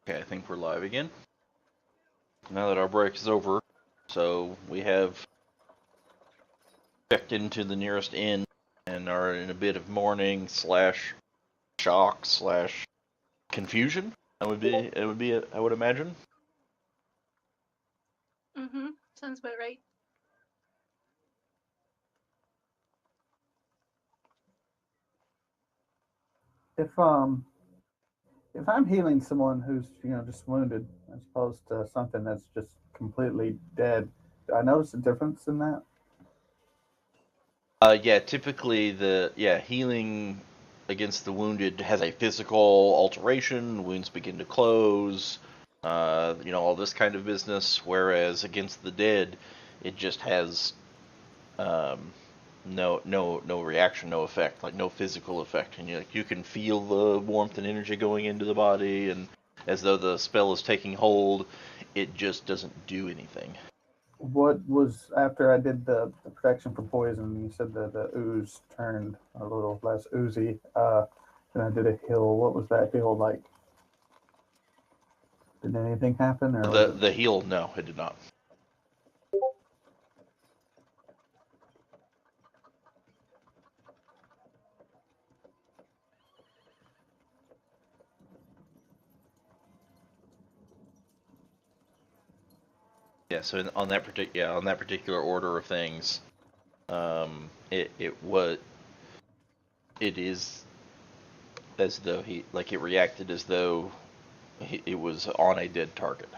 Okay, I think we're live again. Now that our break is over, so we have checked into the nearest inn and are in a bit of mourning slash shock slash confusion. I would imagine. Mm-hmm. Sounds about right. If I'm healing someone who's just wounded as opposed to something that's just completely dead, do I notice a difference in that? Yeah, typically healing against the wounded has a physical alteration. Wounds begin to close. All this kind of business. Whereas against the dead, it just has no reaction, no effect, like no physical effect, and you can feel the warmth and energy going into the body, and as though the spell is taking hold, it just doesn't do anything. What was after I did the protection for poison? You said the ooze turned a little less oozy. Then I did a heal. What was that heal like? Did anything happen, or was it? The heal, no, it did not. Yeah, so on that particular order of things, it is as though it reacted as though it was on a dead target.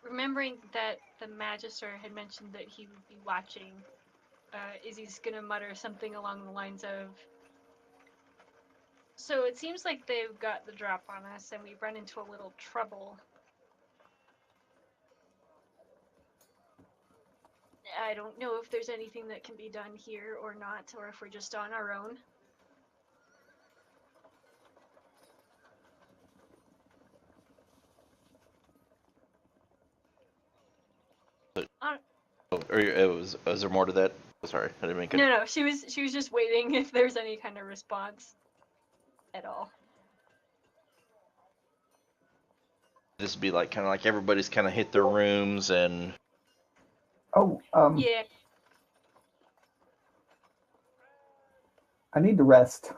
Remembering that the Magister had mentioned that he would be watching, Izzy's gonna mutter something along the lines of, "So it seems like they've got the drop on us, and we've run into a little trouble. I don't know if there's anything that can be done here or not, or if we're just on our own." Was there more to that? Sorry, I didn't mean to. No, she was just waiting if there's any kind of response at all. This would be like kind of like everybody's kind of hit their rooms and. Oh, Yeah. I need to rest.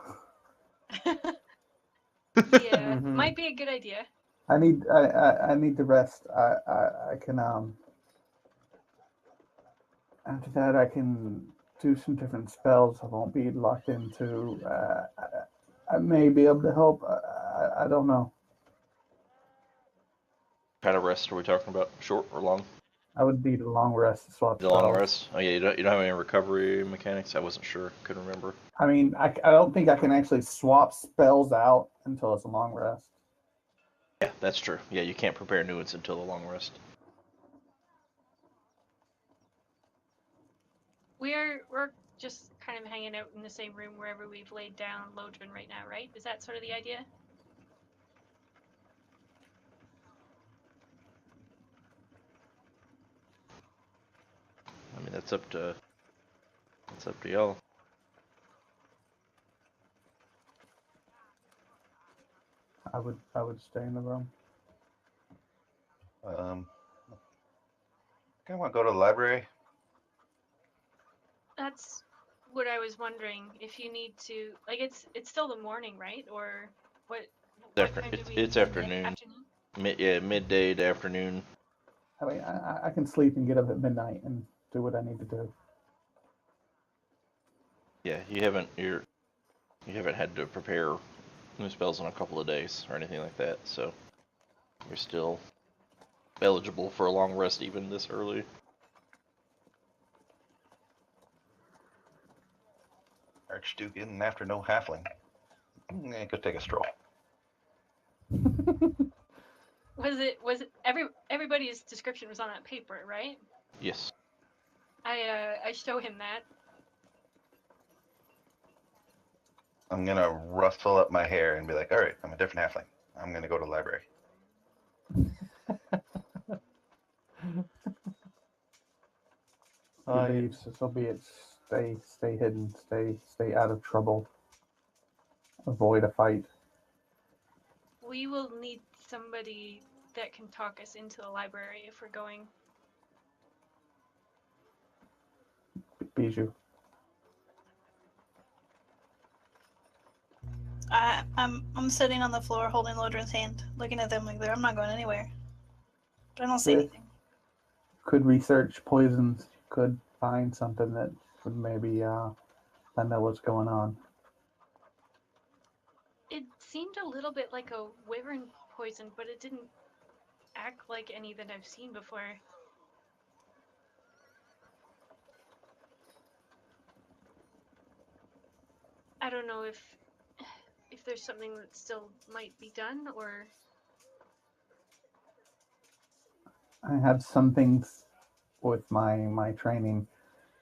Yeah, might be a good idea. I need to rest. I can after that I can do some different spells. I won't be locked into. I may be able to help. I don't know. Kind of rest are we talking about? Short or long? I would need a long rest to swap The long spells. rest. Oh yeah, you don't have any recovery mechanics. I wasn't sure. Couldn't remember. I mean, I don't think I can actually swap spells out until it's a long rest. Yeah, that's true. Yeah, you can't prepare new ones until the long rest. We're just kind of hanging out in the same room wherever we've laid down Lodryn right now, right? Is that sort of the idea? I mean, that's up to y'all. I would stay in the room. I want to go to the library. That's what I was wondering. If you need to, like, it's still the morning, right? Or what? It's afternoon. Midday to afternoon. I mean, I can sleep and get up at midnight and do what I need to do. Yeah, you haven't had to prepare new spells in a couple of days or anything like that, so you're still eligible for a long rest even this early. Archduke in after no halfling. Go take a stroll. Was it everybody's description was on that paper, right? Yes. I show him that. I'm gonna rustle up my hair and be like, all right, I'm a different halfling. I'm gonna go to the library. He leaves, so be it. Stay hidden. Stay out of trouble. Avoid a fight. We will need somebody that can talk us into the library if we're going. Bijou. I'm sitting on the floor holding Lodryn's hand, looking at them like I'm not going anywhere. But I don't see Yeah. anything. Could research poisons. Could find something that would maybe I know what's going on. It seemed a little bit like a wyvern poison, but it didn't act like any that I've seen before. I don't know if there's something that still might be done, or I have some things with my training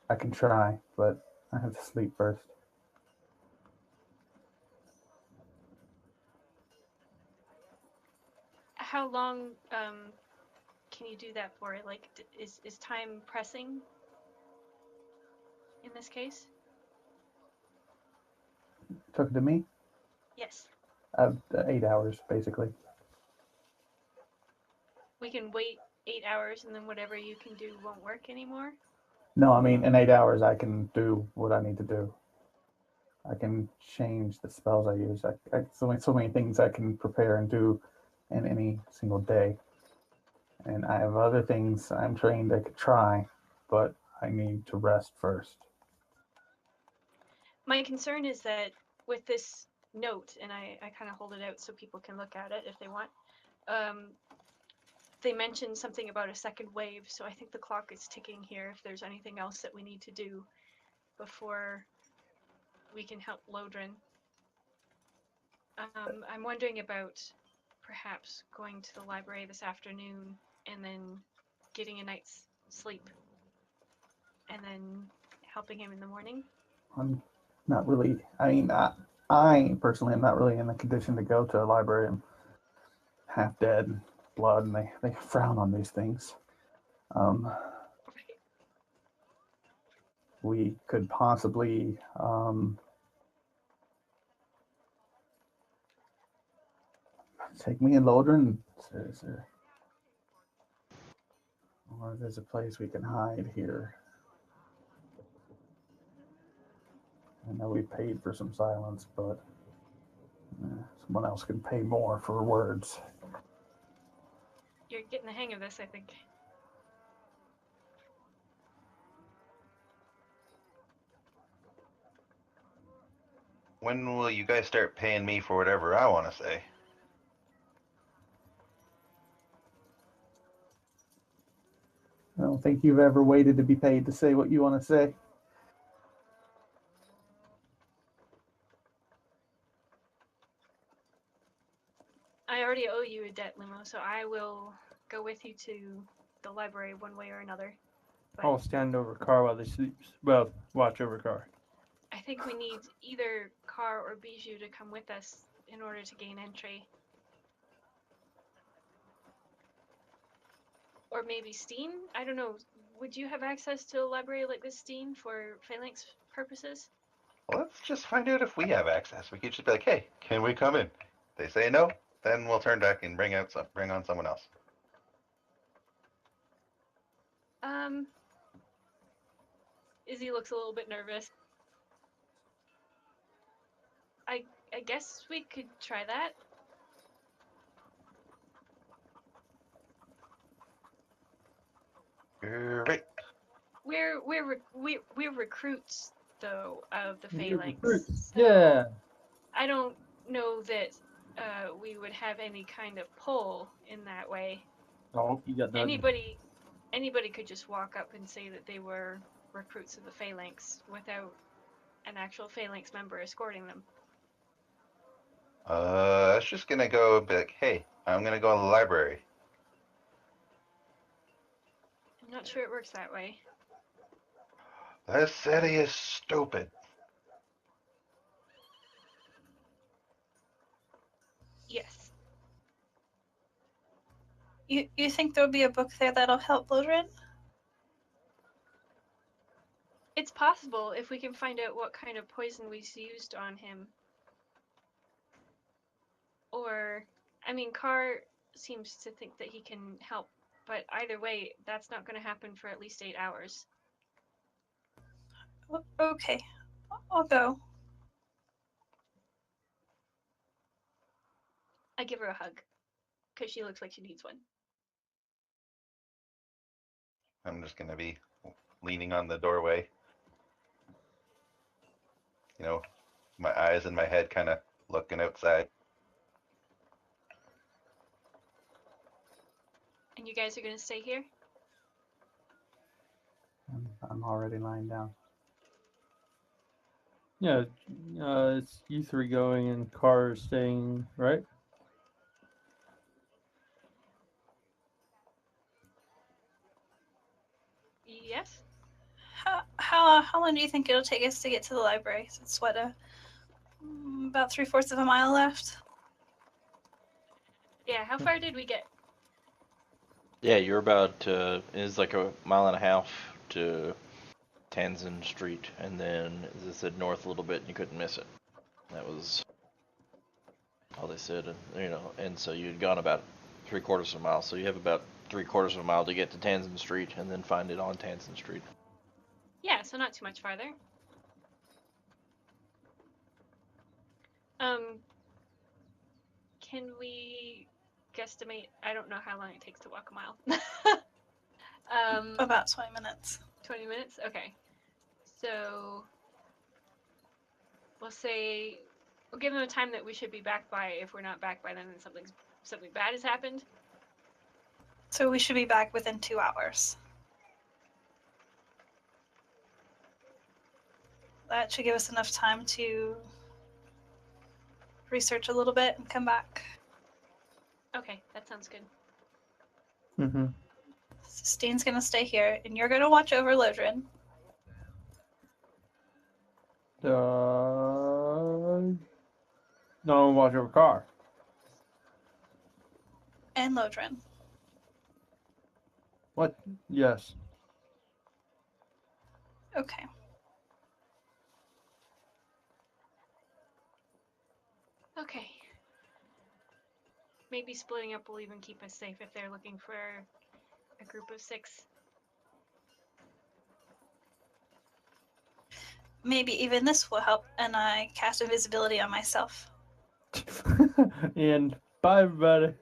I can try, but I have to sleep first. how long can you do that for? Like, is time pressing in this case? Took it to me. Yes. 8 hours basically. We can wait 8 hours, and then whatever you can do won't work anymore. No, I mean in 8 hours I can do what I need to do. I can change the spells I use. So many things I can prepare and do in any single day. And I have other things I'm trained I could try, but I need to rest first. My concern is that with this note, and I kind of hold it out so people can look at it if they want, they mentioned something about a second wave, so I think the clock is ticking here if there's anything else that we need to do before we can help Lodryn. I'm wondering about perhaps going to the library this afternoon and then getting a night's sleep and then helping him in the morning. I'm not really, I personally am not really in the condition to go to a library. I'm half dead, blood, and they frown on these things. We could possibly take me and Lodryn. Or there's a place we can hide here. I know we paid for some silence, but someone else can pay more for words. You're getting the hang of this, I think. When will you guys start paying me for whatever I want to say? I don't think you've ever waited to be paid to say what you want to say. I already owe you a debt, Limo, so I will go with you to the library one way or another. But I'll stand over Car while they sleeps. Well, watch over Car. I think we need either Car or Bijou to come with us in order to gain entry. Or maybe Steen? I don't know. Would you have access to a library like this, Steen, for phalanx purposes? Well, let's just find out if we have access. We could just be like, hey, can we come in? They say no, then we'll turn back and bring on someone else. Izzy looks a little bit nervous. I guess we could try that. Great. We're recruits though of the phalanx. Recruits. So Yeah. I don't know that we would have any kind of pull in that way. Oh, you got that. Anybody could just walk up and say that they were recruits of the phalanx without an actual phalanx member escorting them. I was just gonna go and be like, hey, I'm gonna go in the library. I'm not sure it works that way. This city is stupid. Yes. You think there'll be a book there that'll help Lodryn? It's possible if we can find out what kind of poison we used on him. Or, I mean, Carr seems to think that he can help, but either way, that's not going to happen for at least 8 hours. Okay, I'll go. I give her a hug, because she looks like she needs one. I'm just gonna be leaning on the doorway. You know, my eyes in my head kind of looking outside. And you guys are going to stay here? I'm already lying down. Yeah, it's you three going and Carr staying, right? Yes? How long do you think it'll take us to get to the library? It's what, about 3/4 of a mile left? Yeah, how far did we get? Yeah, you're about, it's like a mile and a half to Tanzan Street, and then, as I said, north a little bit, and you couldn't miss it. That was all they said, and so you'd gone about 3/4 of a mile, so you have about 3/4 of a mile to get to Tanzan Street, and then find it on Tanzan Street. Yeah, so not too much farther. Can we guesstimate? I don't know how long it takes to walk a mile. About 20 minutes. 20 minutes? Okay. So we'll say we'll give them a time that we should be back by. If we're not back by then something bad has happened. So we should be back within 2 hours. That should give us enough time to research a little bit and come back. Okay, that sounds good. Mm-hmm. Steen's gonna stay here, and you're gonna watch over Lodryn. No, watch over Carr. And Lodryn. What? Yes. Okay. Okay. Maybe splitting up will even keep us safe if they're looking for a group of 6. Maybe even this will help, and I cast invisibility on myself. And bye, everybody.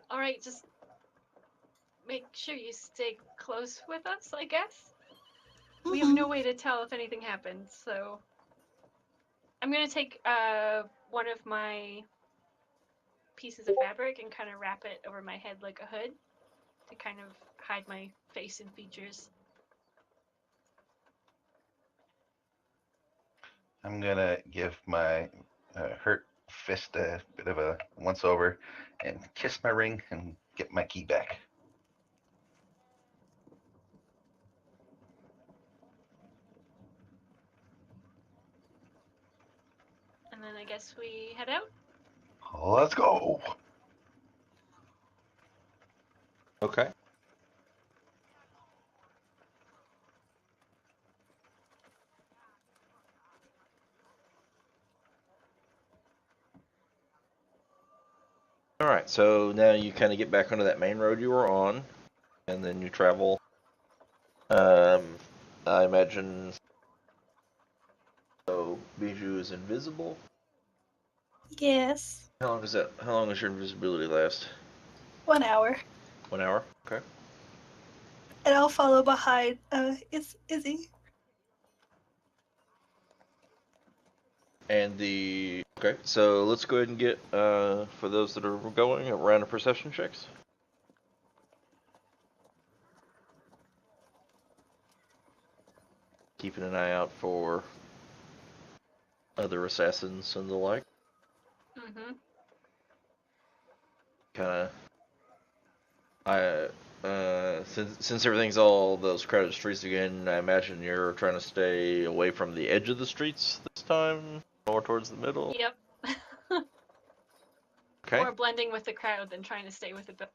Alright, just make sure you stay close with us, I guess. We have no way to tell if anything happens, so I'm gonna take one of my pieces of fabric and kind of wrap it over my head like a hood to kind of hide my face and features. I'm gonna give my hurt fist a bit of a once over and kiss my ring and get my key back. And then I guess we head out. Let's go. Okay. Alright, so now you kind of get back onto that main road you were on, and then you travel. I imagine. So, Bijou is invisible. Yes. How long is that? How long does your invisibility last? 1 hour. 1 hour? Okay. And I'll follow behind Izzy. And okay, so let's go ahead and get, for those that are going, a round of perception checks. Keeping an eye out for other assassins and the like. Mm-hmm. Since everything's all those crowded streets again, I imagine you're trying to stay away from the edge of the streets this time, more towards the middle. Yep. Okay. More blending with the crowd than trying to stay with the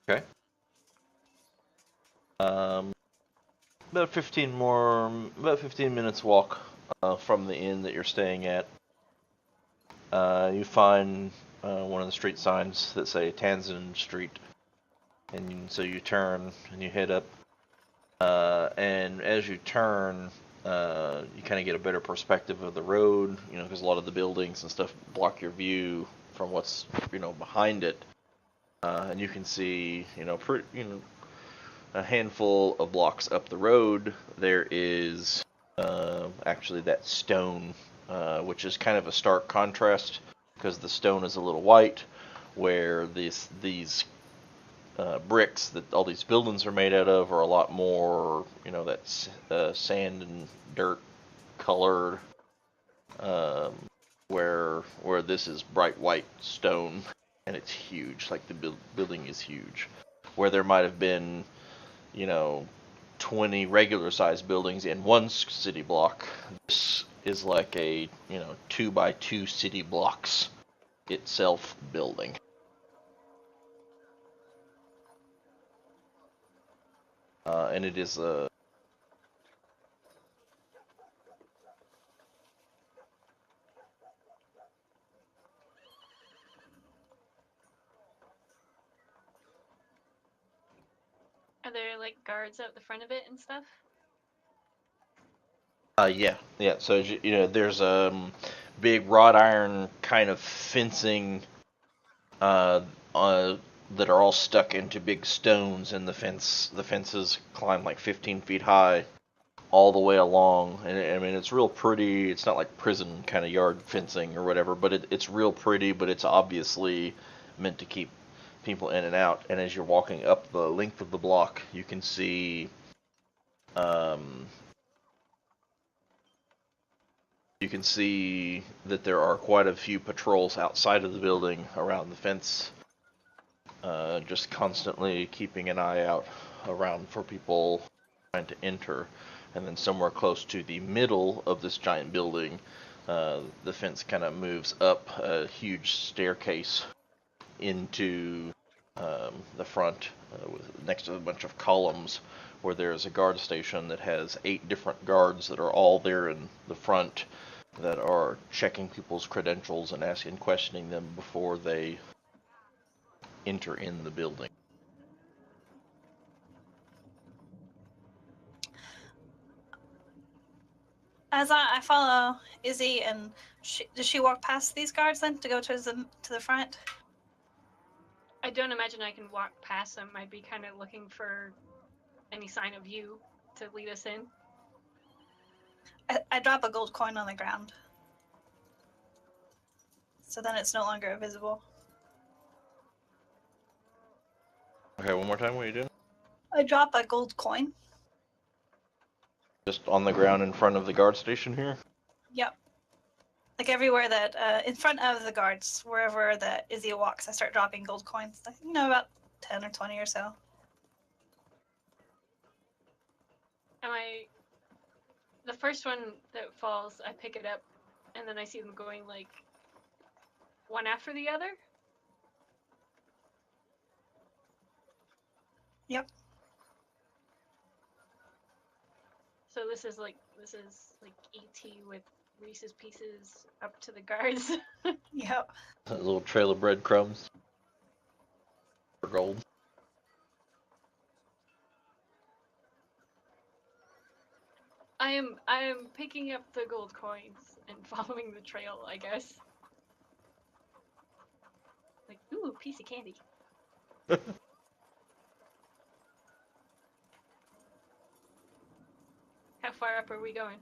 Okay. About 15 minutes walk from the inn that you're staying at. You find one of the street signs that say Tanzan Street, and so you turn and you head up. And as you turn, you kind of get a better perspective of the road, because a lot of the buildings and stuff block your view from what's, behind it. And you can see, a handful of blocks up the road, there is actually that stone, which is kind of a stark contrast because the stone is a little white, where these bricks that all these buildings are made out of are a lot more, that's sand and dirt colored, where this is bright white stone, and it's huge. Like the building is huge, where there might have been, 20 regular sized buildings in one city block. This is like a 2x2 city blocks itself building. And it is a Are there like guards out the front of it and stuff? yeah. So there's big wrought iron kind of fencing that are all stuck into big stones, and the fences climb like 15 feet high all the way along. And I mean, it's real pretty. It's not like prison kind of yard fencing or whatever, but it's real pretty. But it's obviously meant to keep people in and out. And as you're walking up the length of the block, you can see that there are quite a few patrols outside of the building around the fence, just constantly keeping an eye out around for people trying to enter. And then somewhere close to the middle of this giant building, the fence kind of moves up a huge staircase into the front, next to a bunch of columns, where there's a guard station that has 8 different guards that are all there in the front that are checking people's credentials and questioning them before they enter in the building. As I follow Izzy, and does she walk past these guards then to go to the front? I don't imagine I can walk past them. I'd be kind of looking for any sign of you to lead us in. I drop a gold coin on the ground, so then it's no longer visible. Okay, one more time, what are you doing? I drop a gold coin. Just on the ground in front of the guard station here? Yep. Like everywhere that, in front of the guards, wherever that Izzy walks, I start dropping gold coins. Like, about 10 or 20 or so. The first one that falls, I pick it up, and then I see them going like one after the other? Yep. So this is like ET with Reese's Pieces up to the guards. Yep. A little trail of breadcrumbs for gold. I am picking up the gold coins and following the trail, I guess. Like, ooh, piece of candy. How far up are we going?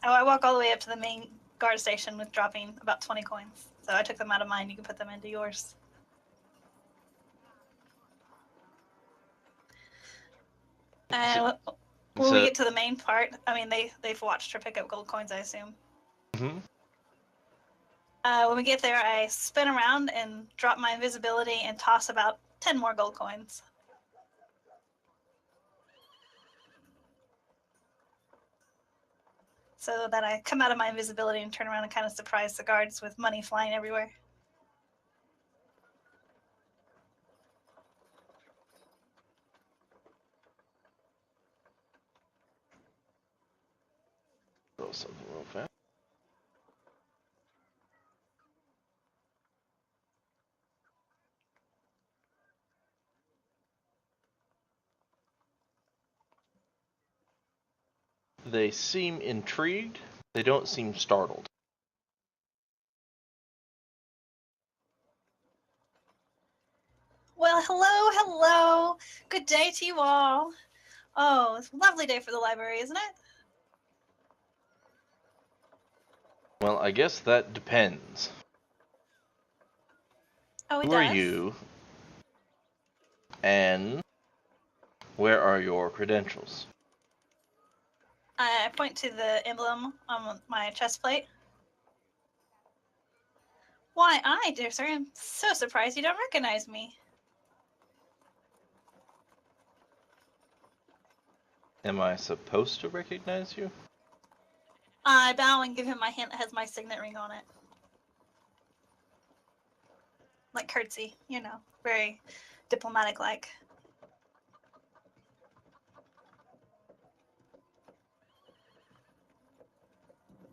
Oh, I walk all the way up to the main guard station with dropping about 20 coins. So I took them out of mine. You can put them into yours. And when we get to the main part, I mean, they've watched her pick up gold coins, I assume. Mm-hmm. When we get there, I spin around and drop my invisibility and toss about 10 more gold coins. So that I come out of my invisibility and turn around and kind of surprise the guards with money flying everywhere. something real fast. They seem intrigued. They don't seem startled. Well, hello. Good day to you all. Oh, it's a lovely day for the library, isn't it? Well, I guess that depends. Oh, it Who does. are you? And where are your credentials? I point to the emblem on my chest plate. Why, dear sir, I'm so surprised you don't recognize me. Am I supposed to recognize you? I bow and give him my hand that has my signet ring on it. Like curtsy, very diplomatic-like.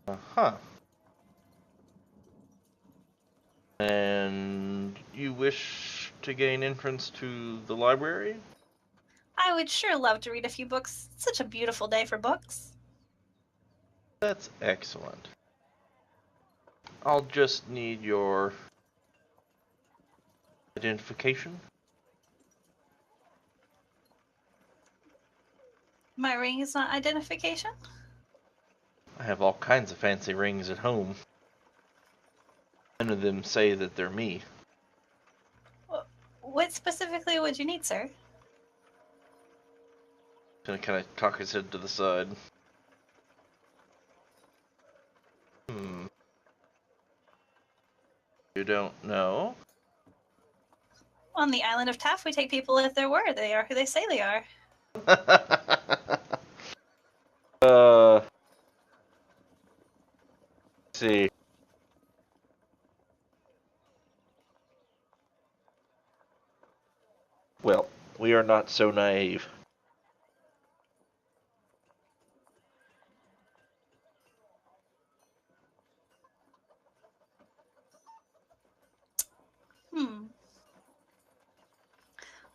Uh-huh. And you wish to gain entrance to the library? I would sure love to read a few books. It's such a beautiful day for books. That's excellent. I'll just need your identification. My ring is not identification? I have all kinds of fancy rings at home. None of them say that they're me. What specifically would you need, sir? Gonna kind of cock his head to the side. You don't know? On the island of Taff, we take people at their word. They are who they say they are. Let's see. Well, we are not so naive.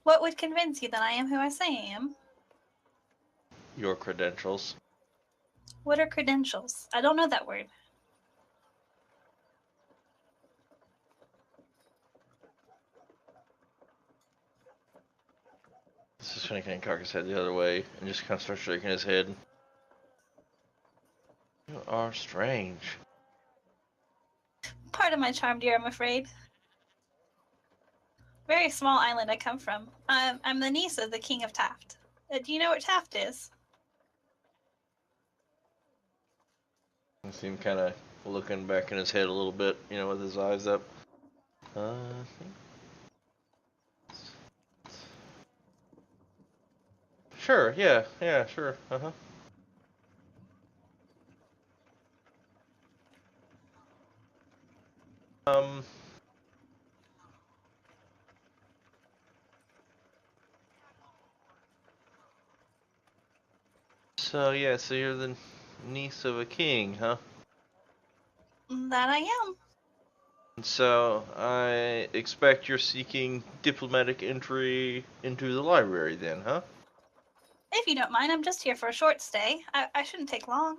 What would convince you that I am who I say I am? Your credentials. What are credentials? I don't know that word. This is kind of cock his head the other way and just kind of start shaking his head. You are strange. Part of my charm, dear, I'm afraid. Very small island I come from. I'm the niece of the King of Taft. Do you know what Taft is? I see him kind of looking back in his head a little bit, with his eyes up. Sure, yeah, sure, uh-huh. So you're the niece of a king, huh? That I am. So I expect you're seeking diplomatic entry into the library then, huh? If you don't mind, I'm just here for a short stay. I shouldn't take long.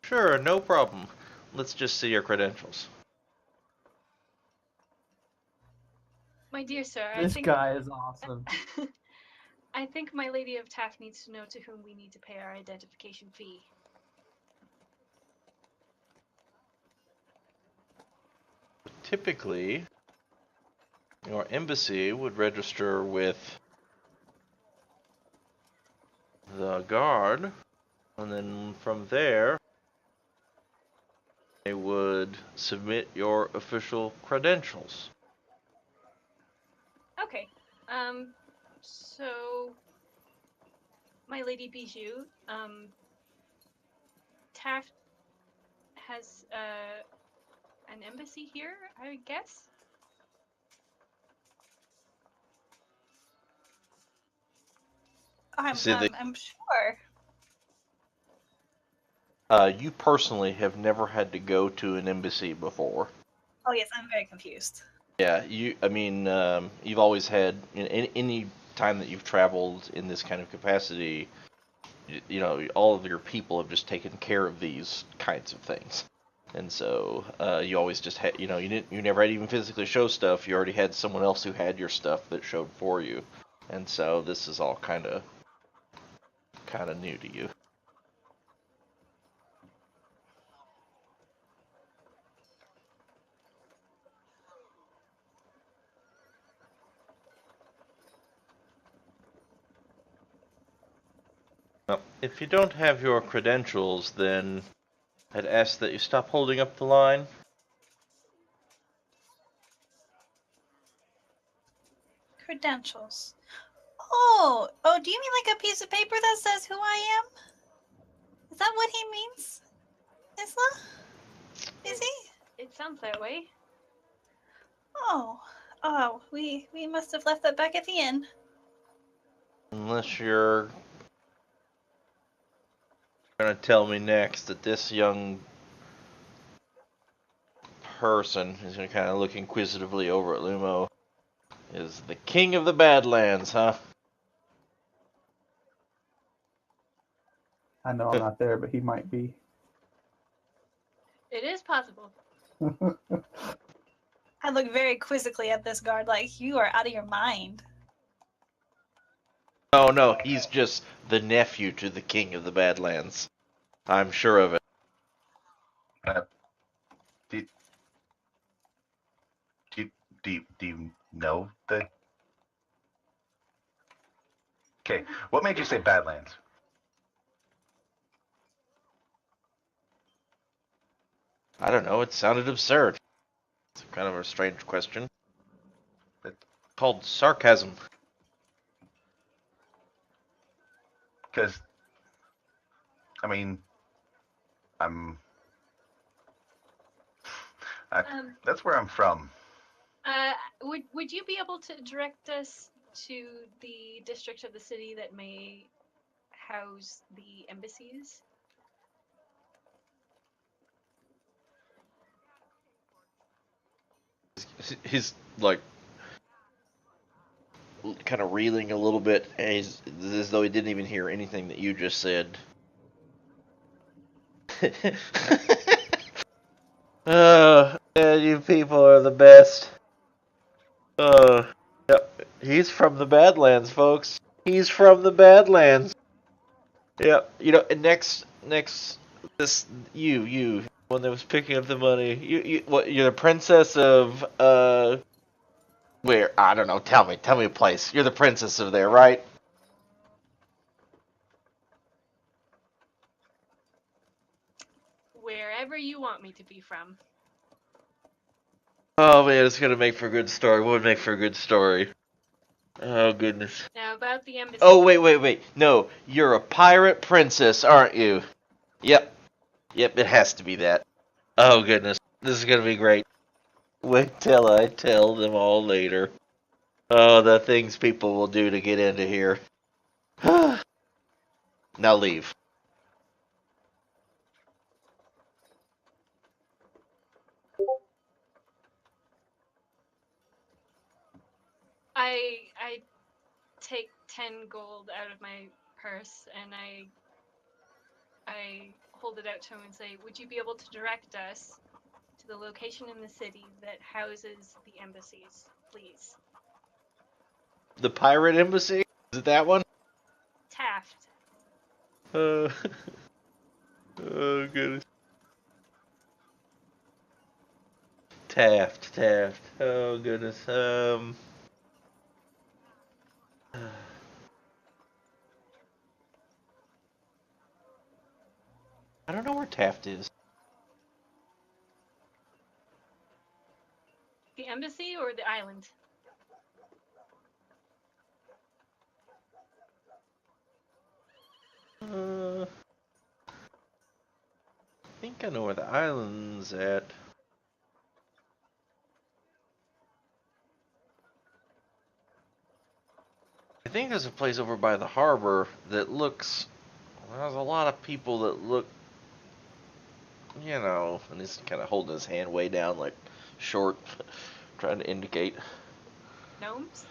Sure, no problem. Let's just see your credentials. My dear sir, This guy is awesome. I think my Lady of Taft needs to know to whom we need to pay our identification fee. Typically, your embassy would register with the guard, and then from there, they would submit your official credentials. Okay. So my Lady Bijou, Taft has an embassy here, I guess. I'm See, sure. You personally have never had to go to an embassy before. Oh yes, I'm very confused. Yeah, you've always had any time that you've traveled in this kind of capacity, all of your people have just taken care of these kinds of things, and so you always just had, you never had to even physically show stuff. You already had someone else who had your stuff that showed for you, and so this is all kind of new to you. Well, if you don't have your credentials, then I'd ask that you stop holding up the line. Credentials. Oh, do you mean like a piece of paper that says who I am? Is that what he means? Isla? Is he? It sounds that way. Oh, we must have left that back at the inn. Unless you're gonna tell me next that this young person is gonna kind of look inquisitively over at Lumo is the king of the Badlands, huh? I know I'm not there, but he might be. It is possible. I look very quizzically at this guard like, you are out of your mind. Oh no, he's just the nephew to the king of the Badlands. I'm sure of it. Do, do you know the? Okay, what made you say Badlands? I don't know, it sounded absurd. It's kind of a strange question. It's called sarcasm. Because, I mean, I'm. That's where I'm from. Would you be able to direct us to the district of the city that may house the embassies? He's like kind of reeling a little bit, as though he didn't even hear anything that you just said. Yeah, you people are the best. Yep. He's from the Badlands, folks. He's from the Badlands. Yep. And next, this you, one that was picking up the money. What? You're the princess of where? I don't know. Tell me a place. You're the princess of there, right? Wherever you want me to be from. Oh man, it's gonna make for a good story. What would make for a good story? Oh goodness. Now about the embassy. Oh wait. No, you're a pirate princess, aren't you? Yep. It has to be that. Oh goodness, this is gonna be great. Wait till I tell them all later. Oh, the things people will do to get into here. Now leave. I take 10 gold out of my purse and I hold it out to him and say, "Would you be able to direct us to the location in the city that houses the embassies, please?" The pirate embassy? Is it that one? Taft. Oh goodness. Taft. Oh goodness. I don't know where Taft is. The embassy or the island? I think I know where the island's at. I think there's a place over by the harbor that looks. Well, there's a lot of people that look and he's kind of holding his hand way down, like short, trying to indicate. Gnomes?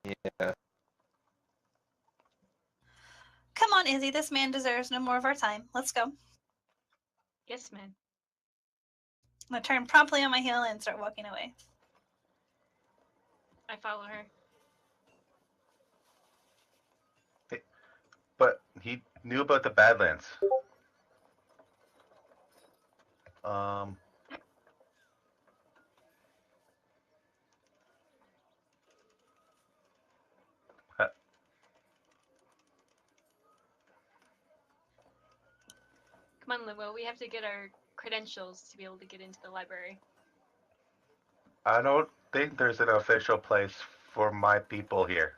Yeah. Come on, Izzy. This man deserves no more of our time. Let's go. I'm Yes, man. gonna turn promptly on my heel and start walking away. I follow her. But he knew about the Badlands. Uh, Come on, Limo. We have to get our credentials to be able to get into the library. I don't think there's an official place for my people here.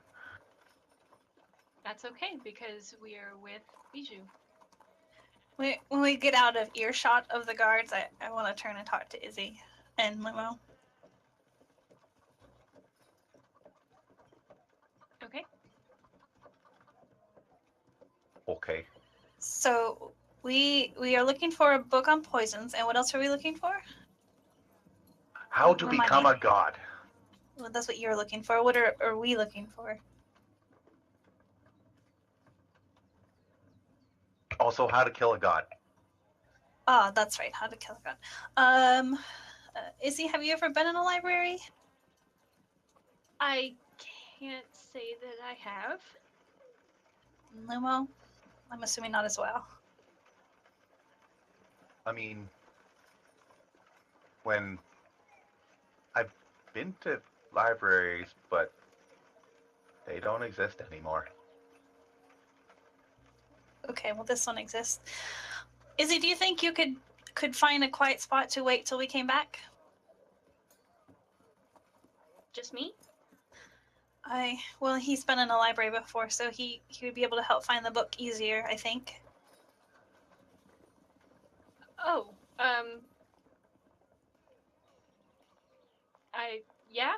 That's okay, because we are with Bijou. When we get out of earshot of the guards, I want to turn and talk to Izzy and Limo. Okay. Okay. So we are looking for a book on poisons, and what else are we looking for? How to Remind become me. a god. Well, that's what you're looking for. What are we looking for? Also, how to kill a god. Ah, that's right. How to kill a god. Izzy, have you ever been in a library? I can't say that I have. Limo? I'm assuming not as well. I mean, when I've been to libraries, but they don't exist anymore. Okay, well this one exists. Izzy, do you think you could find a quiet spot to wait till we came back? Just me? Well, he's been in a library before, so he would be able to help find the book easier, I think. Oh, yeah?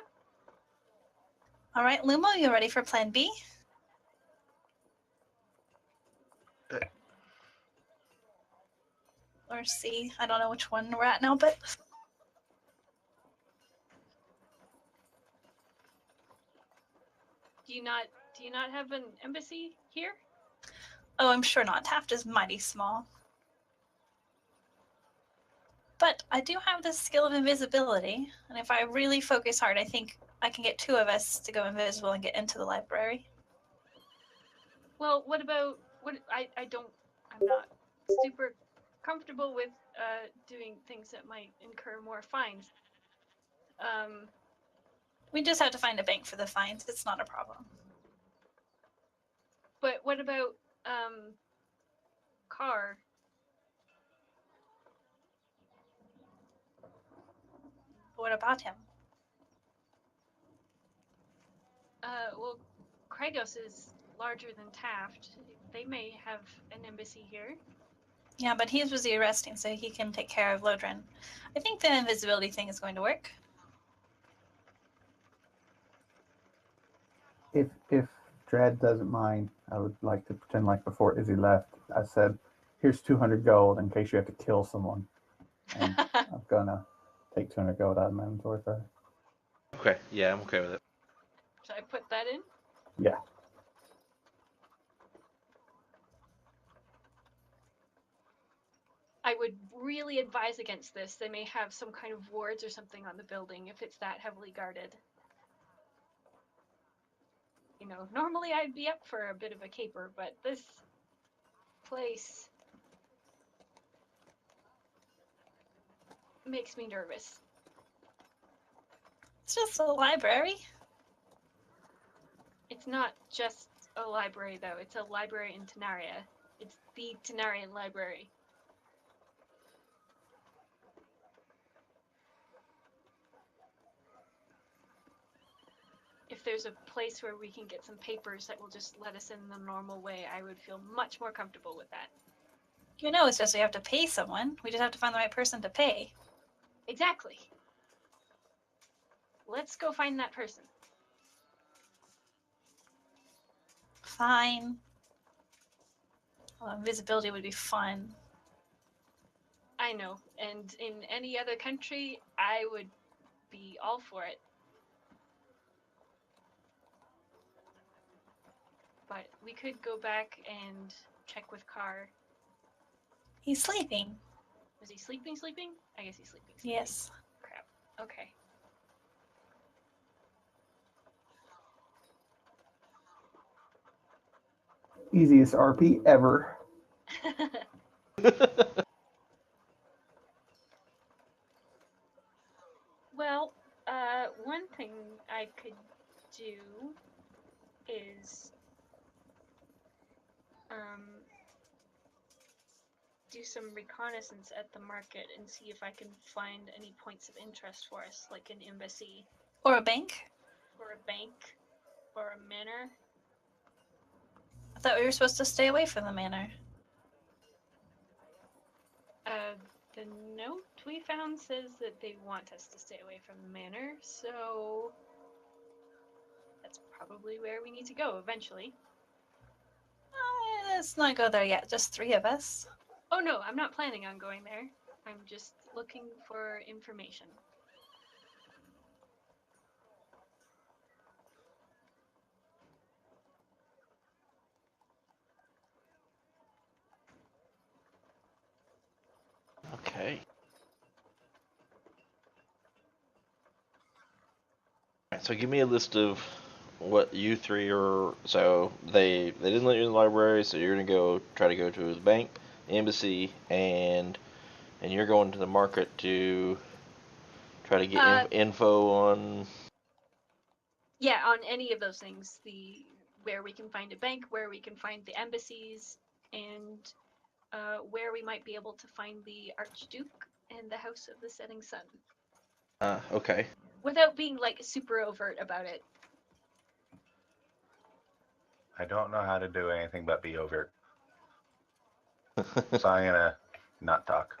All right, Lumo, you ready for Plan B? Or C? I don't know which one we're at now, but Do you not have an embassy here? oh, I'm sure not. Taft is mighty small. But I do have the skill of invisibility, and if I really focus hard, I think I can get two of us to go invisible and get into the library. Well, what about I'm not super comfortable with doing things that might incur more fines. We just have to find a bank for the fines. It's not a problem. But what about Carr? What about him? Well, Kragos is larger than Taft. They may have an embassy here. Yeah, but he was busy arresting, so he can take care of Lodryn. I think the invisibility thing is going to work. If Drad doesn't mind, I would like to pretend like before Izzy left, I said, "Here's 200 gold in case you have to kill someone." And I'm gonna take 200 gold out of my inventory for her. Okay. Yeah, I'm okay with it. Should I put that in? Yeah. I would really advise against this. They may have some kind of wards or something on the building if it's that heavily guarded. You know, normally I'd be up for a bit of a caper, but this place makes me nervous. It's just a library. It's not just a library, though. It's a library in Tenaria. It's the Tenarian library. If there's a place where we can get some papers that will just let us in the normal way, I would feel much more comfortable with that. You know, it's just we have to pay someone. We just have to find the right person to pay. Exactly. Let's go find that person. Fine. Well, invisibility would be fun. I know. And in any other country, I would be all for it. But we could go back and check with Carr. He's sleeping. Is he sleeping? I guess he's sleeping. Yes. Crap. Okay. Easiest RP ever. Well, one thing I could do is do some reconnaissance at the market and see if I can find any points of interest for us, like an embassy. Or a bank? Or a bank. Or a manor. I thought we were supposed to stay away from the manor. The note we found says that they want us to stay away from the manor, so that's probably where we need to go eventually. Let's not go there yet, just 3 of us. Oh no, I'm not planning on going there. I'm just looking for information. Okay. Alright, so give me a list of what you 3 are. So they didn't let you in the library, so you're gonna try to go to the bank, the embassy, and you're going to the market to try to get info on. Yeah, on any of those things, where we can find a bank, where we can find the embassies, and where we might be able to find the Archduke and the House of the Setting Sun. Okay. Without being like super overt about it. I don't know how to do anything but be overt. So I'm gonna not talk.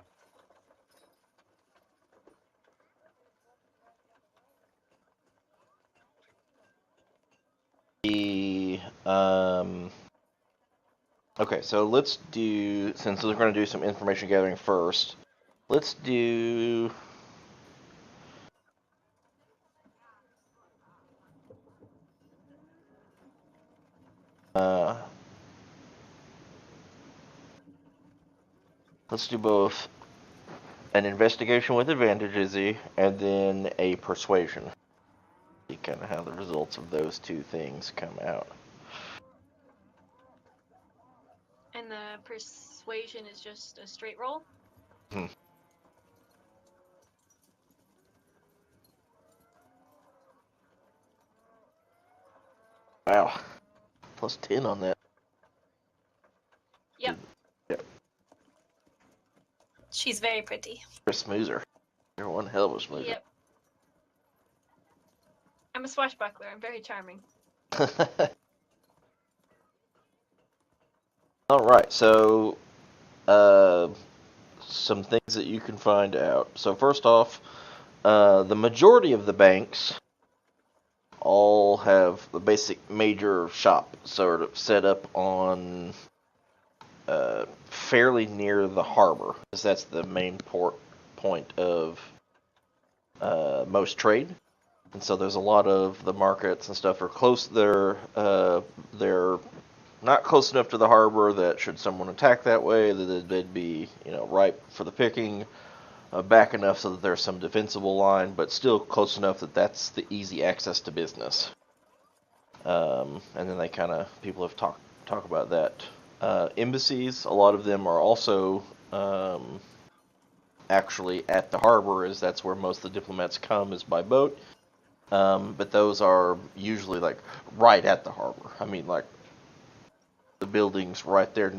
Okay, so let's do, since we're going to do some information gathering first, let's do let's do both an investigation with advantage, Izzy, and then a persuasion. See kind of how the results of those 2 things come out. And the persuasion is just a straight roll? Wow. Plus 10 on that. Yep. Yep. She's very pretty. You're a smoozer. You're one hell of a smoozer. Yep. I'm a swashbuckler. I'm very charming. Alright, so some things that you can find out. So first off, the majority of the banks all have the basic major shop sort of set up on fairly near the harbor, because that's the main point of most trade. And so there's a lot of the markets and stuff are close. They're not close enough to the harbor that should someone attack that way, that they'd be ripe for the picking. Back enough so that there's some defensible line, but still close enough that that's the easy access to business. And then people have talk about that. Embassies, a lot of them are also actually at the harbor, as that's where most of the diplomats come, is by boat. But those are usually like right at the harbor. I mean, like the buildings right there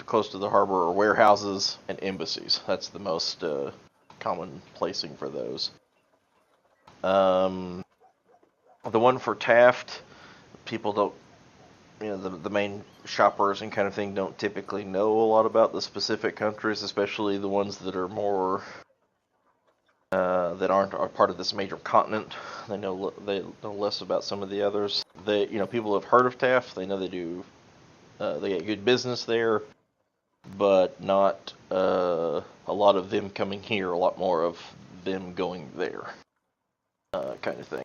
close to the harbor are warehouses and embassies. That's the most common placing for those. The one for Taft, people don't, the main shoppers and kind of thing don't typically know a lot about the specific countries, especially the ones that are more that aren't a part of this major continent. They know less about some of the others. People have heard of Taft. They know they do. They get good business there. but not a lot of them coming here, a lot more of them going there, kind of thing.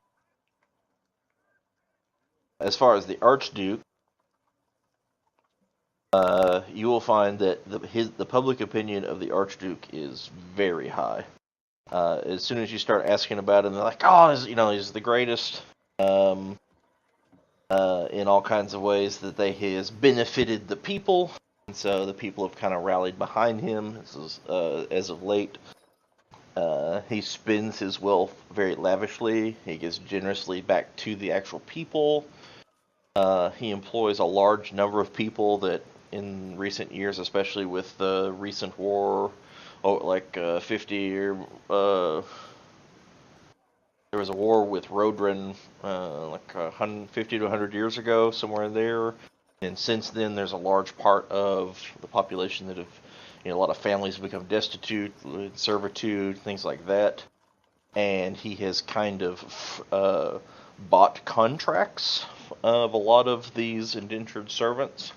As far as the Archduke, you will find that the public opinion of the Archduke is very high. As soon as you start asking about him, they're like, "Oh, he's the greatest." In all kinds of ways that he has benefited the people, and so the people have kind of rallied behind him. This is, as of late, he spends his wealth very lavishly. He gives generously back to the actual people. He employs a large number of people that, in recent years, especially with the recent war, 50 or. There was a war with Lodryn, 50 to 100 years ago, somewhere in there. And since then, there's a large part of the population that have, a lot of families have become destitute, servitude, things like that. And he has kind of bought contracts of a lot of these indentured servants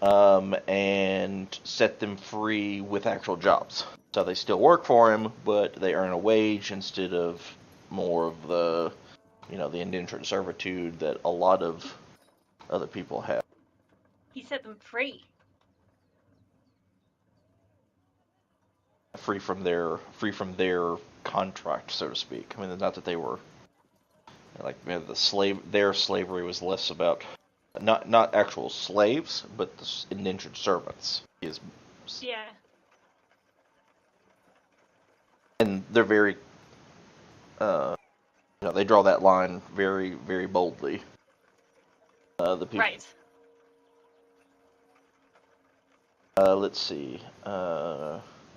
and set them free with actual jobs. So they still work for him, but they earn a wage instead of more of the, the indentured servitude that a lot of other people have. He set them free. Free from their contract, so to speak. I mean, not that they were their slavery was less about not actual slaves, but the indentured servants. Yeah. And they're very, they draw that line very, very boldly. The people. Right. Let's see.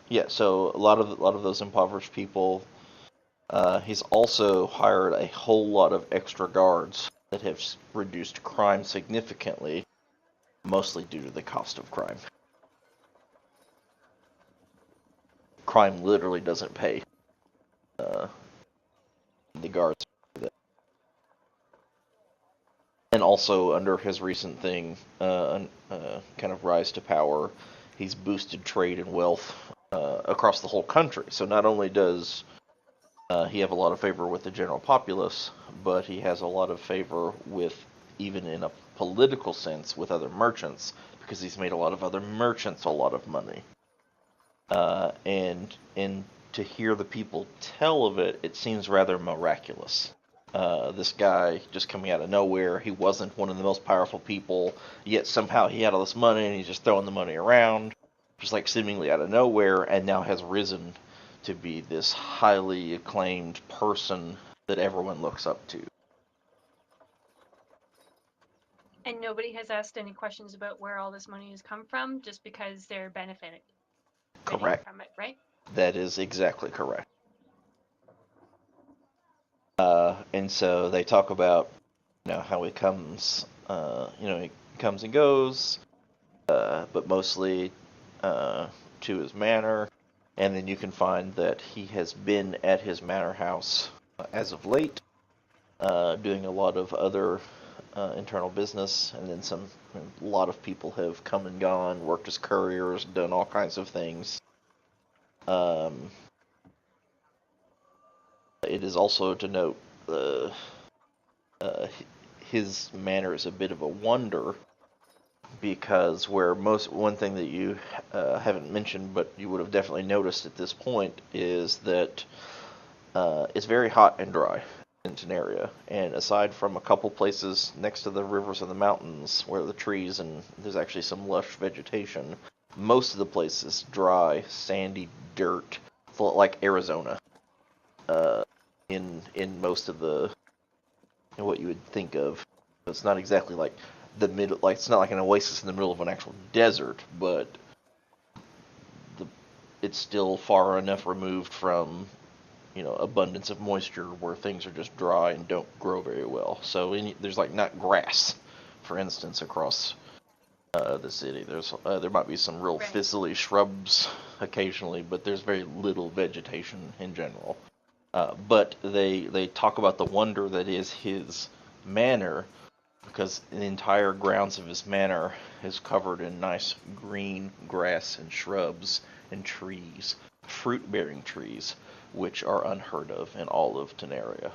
Yeah, so a lot of those impoverished people. He's also hired a whole lot of extra guards that have reduced crime significantly, mostly due to the cost of crime. Crime literally doesn't pay. The guards do that. And also, under his recent thing, kind of rise to power, he's boosted trade and wealth across the whole country. So not only does he have a lot of favor with the general populace, but he has a lot of favor with, even in a political sense, with other merchants, because he's made a lot of other merchants a lot of money. And to hear the people tell of it, it seems rather miraculous. This guy just coming out of nowhere, he wasn't one of the most powerful people, yet somehow he had all this money and he's just throwing the money around, just like seemingly out of nowhere, and now has risen to be this highly acclaimed person that everyone looks up to. And nobody has asked any questions about where all this money has come from, just because they're benefiting Correct. from it, right? That is exactly correct. And so they talk about, how he comes, he comes and goes, but mostly to his manor. And then you can find that he has been at his manor house as of late, doing a lot of other internal business, and then a lot of people have come and gone, worked as couriers, done all kinds of things. It is also to note his manor is a bit of a wonder, because one thing that you haven't mentioned, but you would have definitely noticed at this point, is that it's very hot and dry in Tenaria, and aside from a couple places next to the rivers and the mountains where the trees and there's actually some lush vegetation, most of the place is dry, sandy dirt, like Arizona. In most of what you would think of, it's not exactly like the middle, like it's not like an oasis in the middle of an actual desert, but it's still far enough removed from abundance of moisture where things are just dry and don't grow very well. So there's not grass, for instance, across the city. There might be some real thistly shrubs occasionally, but there's very little vegetation in general. But they talk about the wonder that is his manor, because the entire grounds of his manor is covered in nice green grass and shrubs and trees, fruit-bearing trees, which are unheard of in all of Tenaria.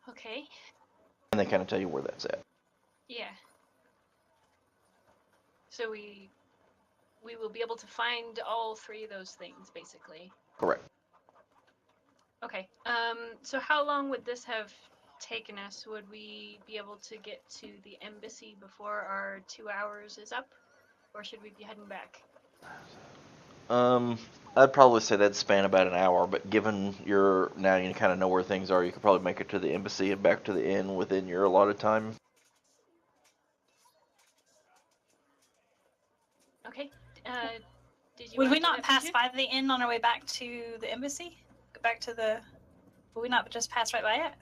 Okay. And they kind of tell you where that's at. Yeah. So we will be able to find all three of those things, basically. Correct. Okay. So how long would this have taken us? Would we be able to get to the embassy before our 2 hours is up? Or should we be heading back? I'd probably say that'd span about an hour, but given now you kind of know where things are, you could probably make it to the embassy and back to the inn within your allotted time. Okay. Did you Would wanna we do not that, pass Bijou? by the inn on our way back to the embassy? Go back to the. Would we not just pass right by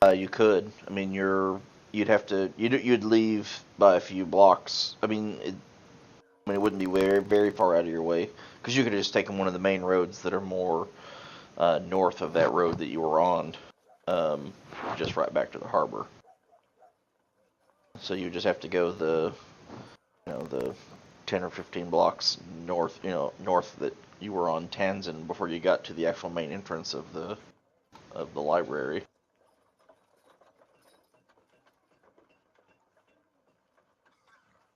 it? You could. I mean, you'd have to. You'd leave by a few blocks. I mean, it wouldn't be very very far out of your way because you could have just taken one of the main roads that are more north of that road that you were on, just right back to the harbor. So you just have to go the 10 or 15 blocks north, north that you were on Tanzan before you got to the actual main entrance of the library.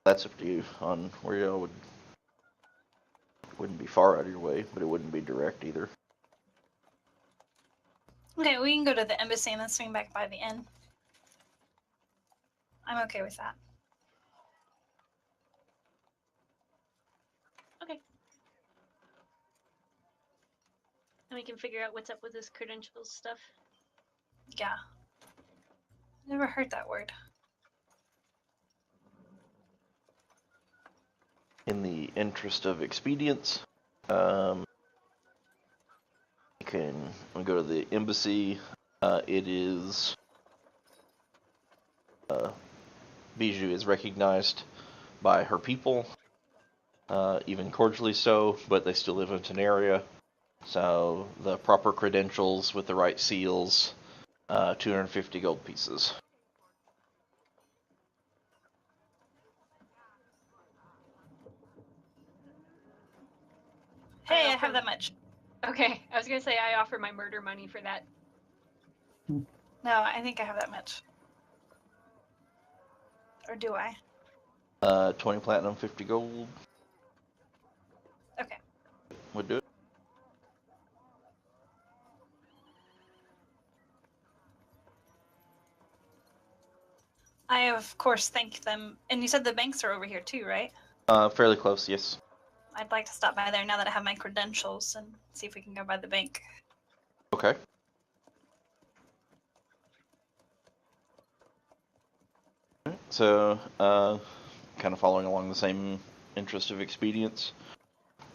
That's up to you on where you wouldn't be far out of your way, but it wouldn't be direct either. Okay, we can go to the embassy and then swing back by the inn. I'm okay with that. Okay. And we can figure out what's up with this credentials stuff. Yeah. Never heard that word. In the interest of expedience, you can go to the embassy. It is Bijou is recognized by her people, even cordially so, but they still live in Tenaria. So the proper credentials with the right seals, 250 gold pieces. Hey, I offer- have that much. Okay, I was gonna say I offer my murder money for that. No, I think I have that much. Or do I? 20 platinum, 50 gold Okay. would do it. I, of course, thank them. And you said the banks are over here too, right? Fairly close, yes. I'd like to stop by there now that I have my credentials and see if we can go by the bank. Okay. So, kind of following along the same interest of expedience,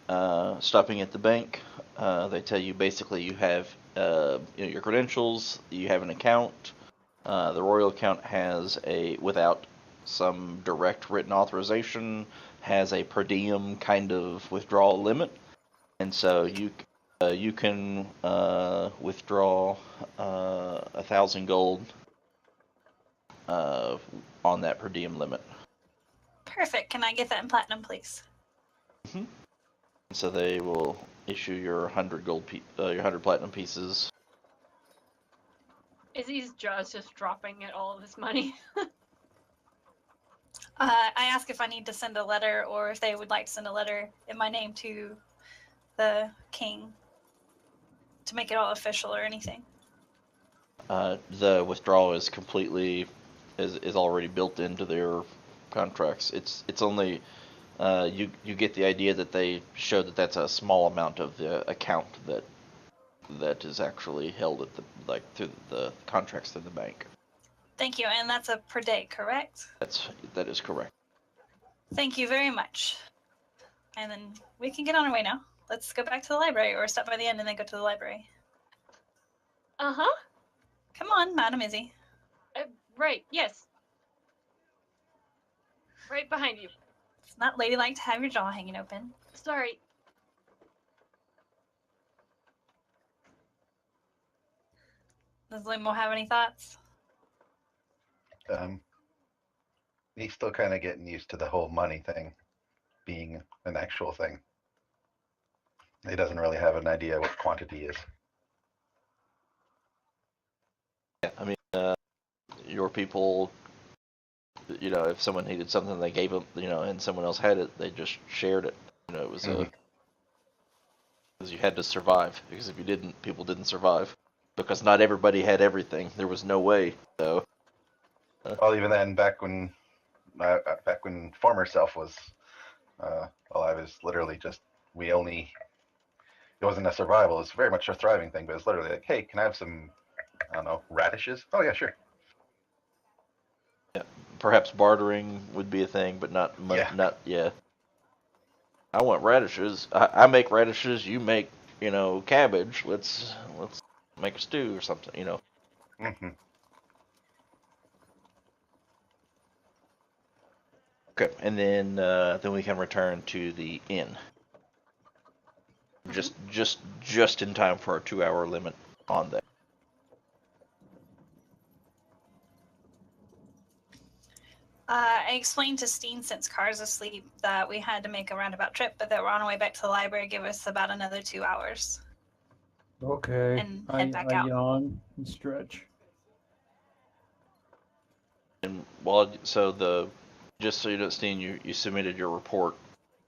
stopping at the bank, they tell you basically you have your credentials, you have an account. The royal account has without some direct written authorization, has a per diem kind of withdrawal limit, and so you can withdraw 1,000 gold on that per diem limit. Perfect. Can I get that in platinum, please? Mm-hmm. So they will issue your 100 your 100 platinum pieces. Izzy's jaw's just dropping at all of this money. I ask if I need to send a letter or if they would like to send a letter in my name to the king to make it all official or anything. The withdrawal is completely is already built into their contracts. It's only you get the idea that they show that that's a small amount of the account that is actually held at through the contracts through the bank. Thank you, and that's a per day, correct? That is correct. Thank you very much. And then we can get on our way now. Let's go back to the library or stop by the end and then go to the library. Uh-huh. Come on, Madam Izzy. Right, yes. Right behind you. It's not ladylike to have your jaw hanging open. Sorry. Does Limo have any thoughts? He's still kind of getting used to the whole money thing being an actual thing. He doesn't really have an idea what quantity is. Yeah, I mean, your people, if someone needed something, they gave them, and someone else had it, they just shared it. It was Mhm. because you had to survive. Because if you didn't, people didn't survive. Because not everybody had everything. There was no way. So. Well, even then, back when former self was alive, it was literally just it wasn't a survival. It was very much a thriving thing, but it's literally like, hey, can I have some, I don't know, radishes? Oh yeah, sure. Yeah, perhaps bartering would be a thing, but not Yeah. I want radishes. I make radishes. You make cabbage. Let's make a stew or something. Hmm. Okay, and then we can return to the inn. Just in time for our 2-hour limit on that. I explained to Steen, since Car's asleep, that we had to make a roundabout trip, but that we're on our way back to the library. Give us about another 2 hours. Okay. And head back I out. yawn and stretch. And just so you know, Steen, you submitted your report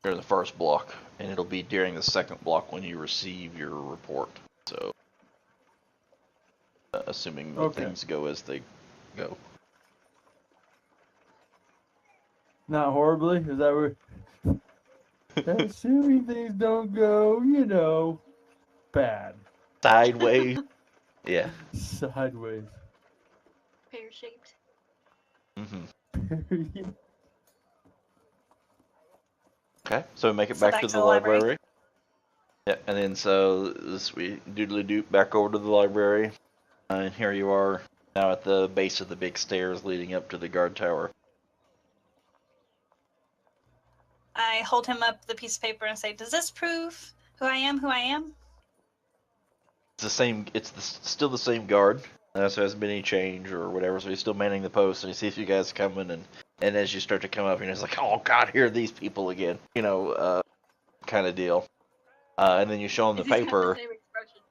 during the first block, and it'll be during the second block when you receive your report. So, assuming that things go as they go. Not horribly? Is that where? Assuming things don't go, bad. Sideways. Yeah. Sideways. Pear-shaped. Mm-hmm. Okay, so we make it So back back to to the the library. library. Yeah, and then so we doodly doop back over to the library, and here you are now at the base of the big stairs leading up to the guard tower. I hold him up the piece of paper and say, "Does this prove who I am? Who I am?" It's the same. Still the same guard. So there hasn't been any change or whatever. So he's still manning the post, and he sees you guys coming, and as you start to come up, he's like, "Oh God, here are these people again," kind of deal. And then you show him the He's got paper. the same expression.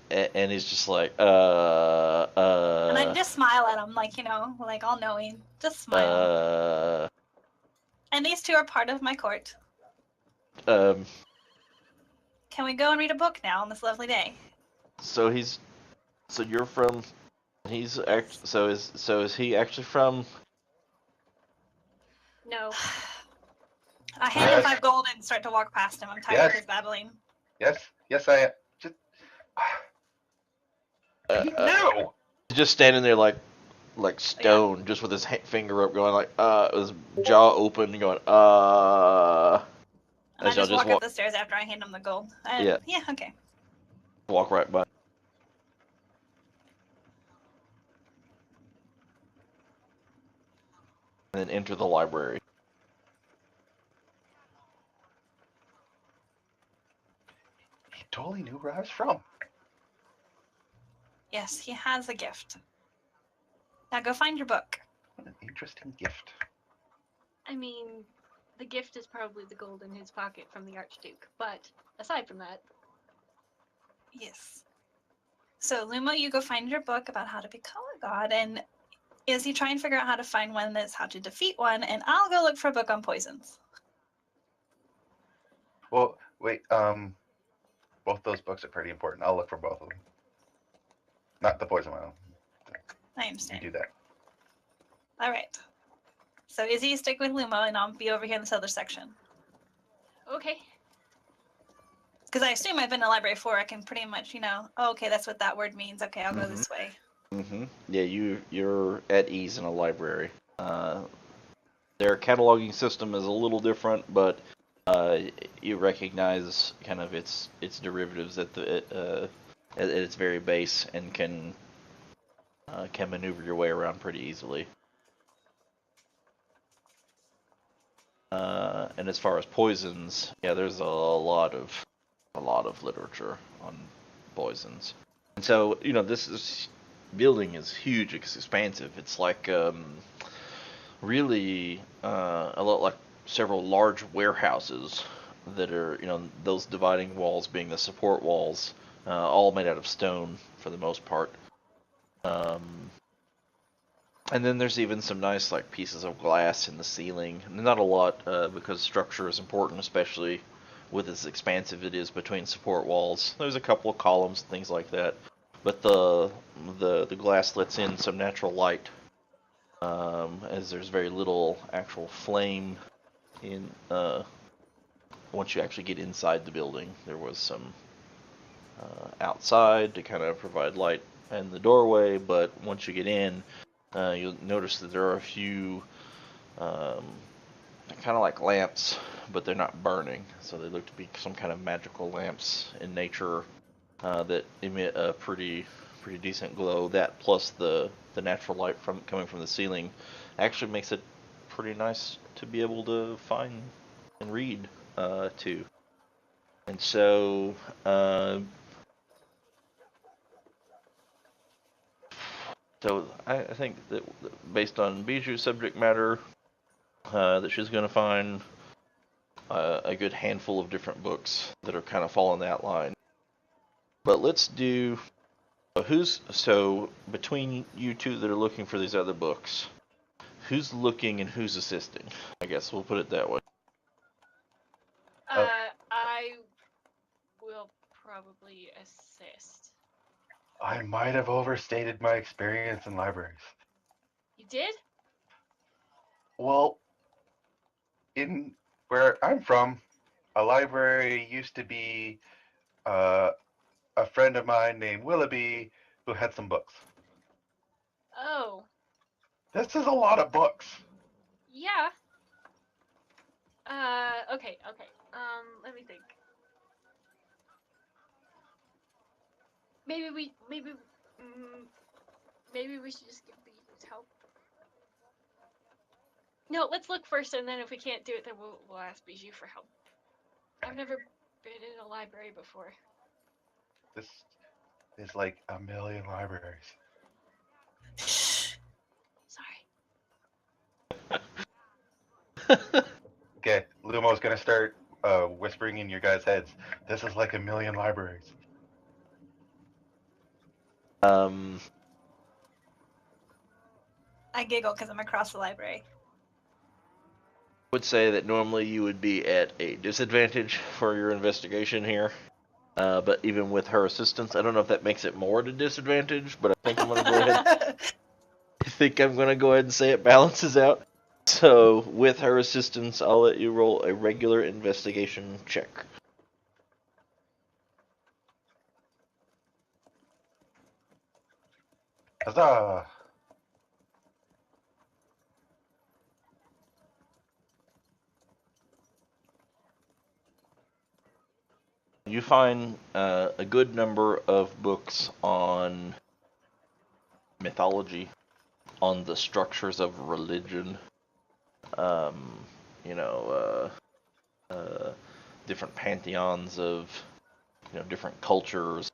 And he's just like, And I just smile at him, like all knowing. Just smile. And these two are part of my court. um, Can we go and read a book now on this lovely day? so you're from, is he actually from? No. I hand him 5 gold and start to walk past him. I'm tired of his babbling. Yes, I am. Just no. Just standing there like stone, just with his finger up, going his jaw open, going And I just walk up the stairs after I hand him the gold. Yeah, okay. Walk right by. And then enter the library. He totally knew where I was from. Yes, he has a gift. Now go find your book. What an interesting gift. I mean, the gift is probably the gold in his pocket from the Archduke. But aside from that. Yes. So, Lumo, you go find your book about how to become a god, and Izzy try and figure out how to find one that's how to defeat one, and I'll go look for a book on poisons. Well, wait, both those books are pretty important. I'll look for both of them. Not the poison one. I understand. You do that. All right. So Izzy, you stick with Lumo, and I'll be over here in this other section. Okay. Because I assume I've been in the library before. I can pretty much, okay, that's what that word means. Okay, I'll go this way. Mm-hmm. Yeah, you're at ease in a library. Their cataloging system is a little different, but you recognize kind of its derivatives at its very base, and can maneuver your way around pretty easily. And as far as poisons, yeah, there's a lot of literature on poisons. And so, this building is huge, it's expansive. It's like really a lot like several large warehouses that are, those dividing walls being the support walls, all made out of stone for the most part. And then there's even some nice like pieces of glass in the ceiling. Not a lot, because structure is important, especially with as expansive it is between support walls. There's a couple of columns and things like that, but the glass lets in some natural light, as there's very little actual flame in once you actually get inside the building. There was some outside to kind of provide light in the doorway, but once you get in, you'll notice that there are a few kind of like lamps, but they're not burning, so they look to be some kind of magical lamps in nature that emit a pretty decent glow. That plus the natural light coming from the ceiling actually makes it pretty nice to be able to find and read too. And so I think that based on Bijou's subject matter, that she's going to find a good handful of different books that are kind of fall in that line. But let's do so between you two that are looking for these other books, who's looking and who's assisting? I guess we'll put it that way. I will probably assist. I might have overstated my experience in libraries. You did? Well, in where I'm from, a library used to be a friend of mine named Willoughby who had some books. Oh, This is a lot of books. yeah. Okay. Let me think. Maybe we should just give Beatrice help. No, let's look first, and then if we can't do it, then we'll ask Bijou for help. I've never been in a library before. This is like a million libraries. Sorry. Okay, Lumo's gonna start whispering in your guys' heads. This is like a million libraries. I giggle because I'm across the library. Would say that normally you would be at a disadvantage for your investigation here. But even with her assistance, I don't know if that makes it more at a disadvantage, but I think I'm going to go ahead. I think I'm going to go ahead and say it balances out. So, with her assistance, I'll let you roll a regular investigation check. Huzzah! You find a good number of books on mythology, on the structures of religion, you know, different pantheons of, different cultures.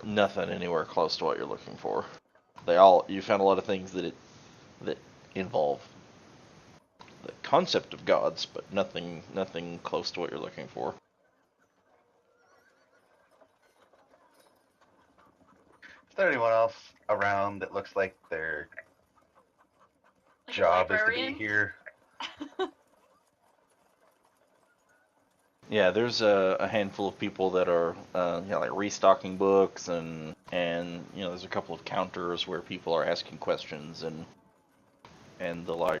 Nothing anywhere close to what you're looking for. You found a lot of things that involve the concept of gods, but nothing close to what you're looking for. Is there anyone else around that looks like their Like job a is to be librarian? here? Yeah, there's a handful of people that are like restocking books, and there's a couple of counters where people are asking questions and the like.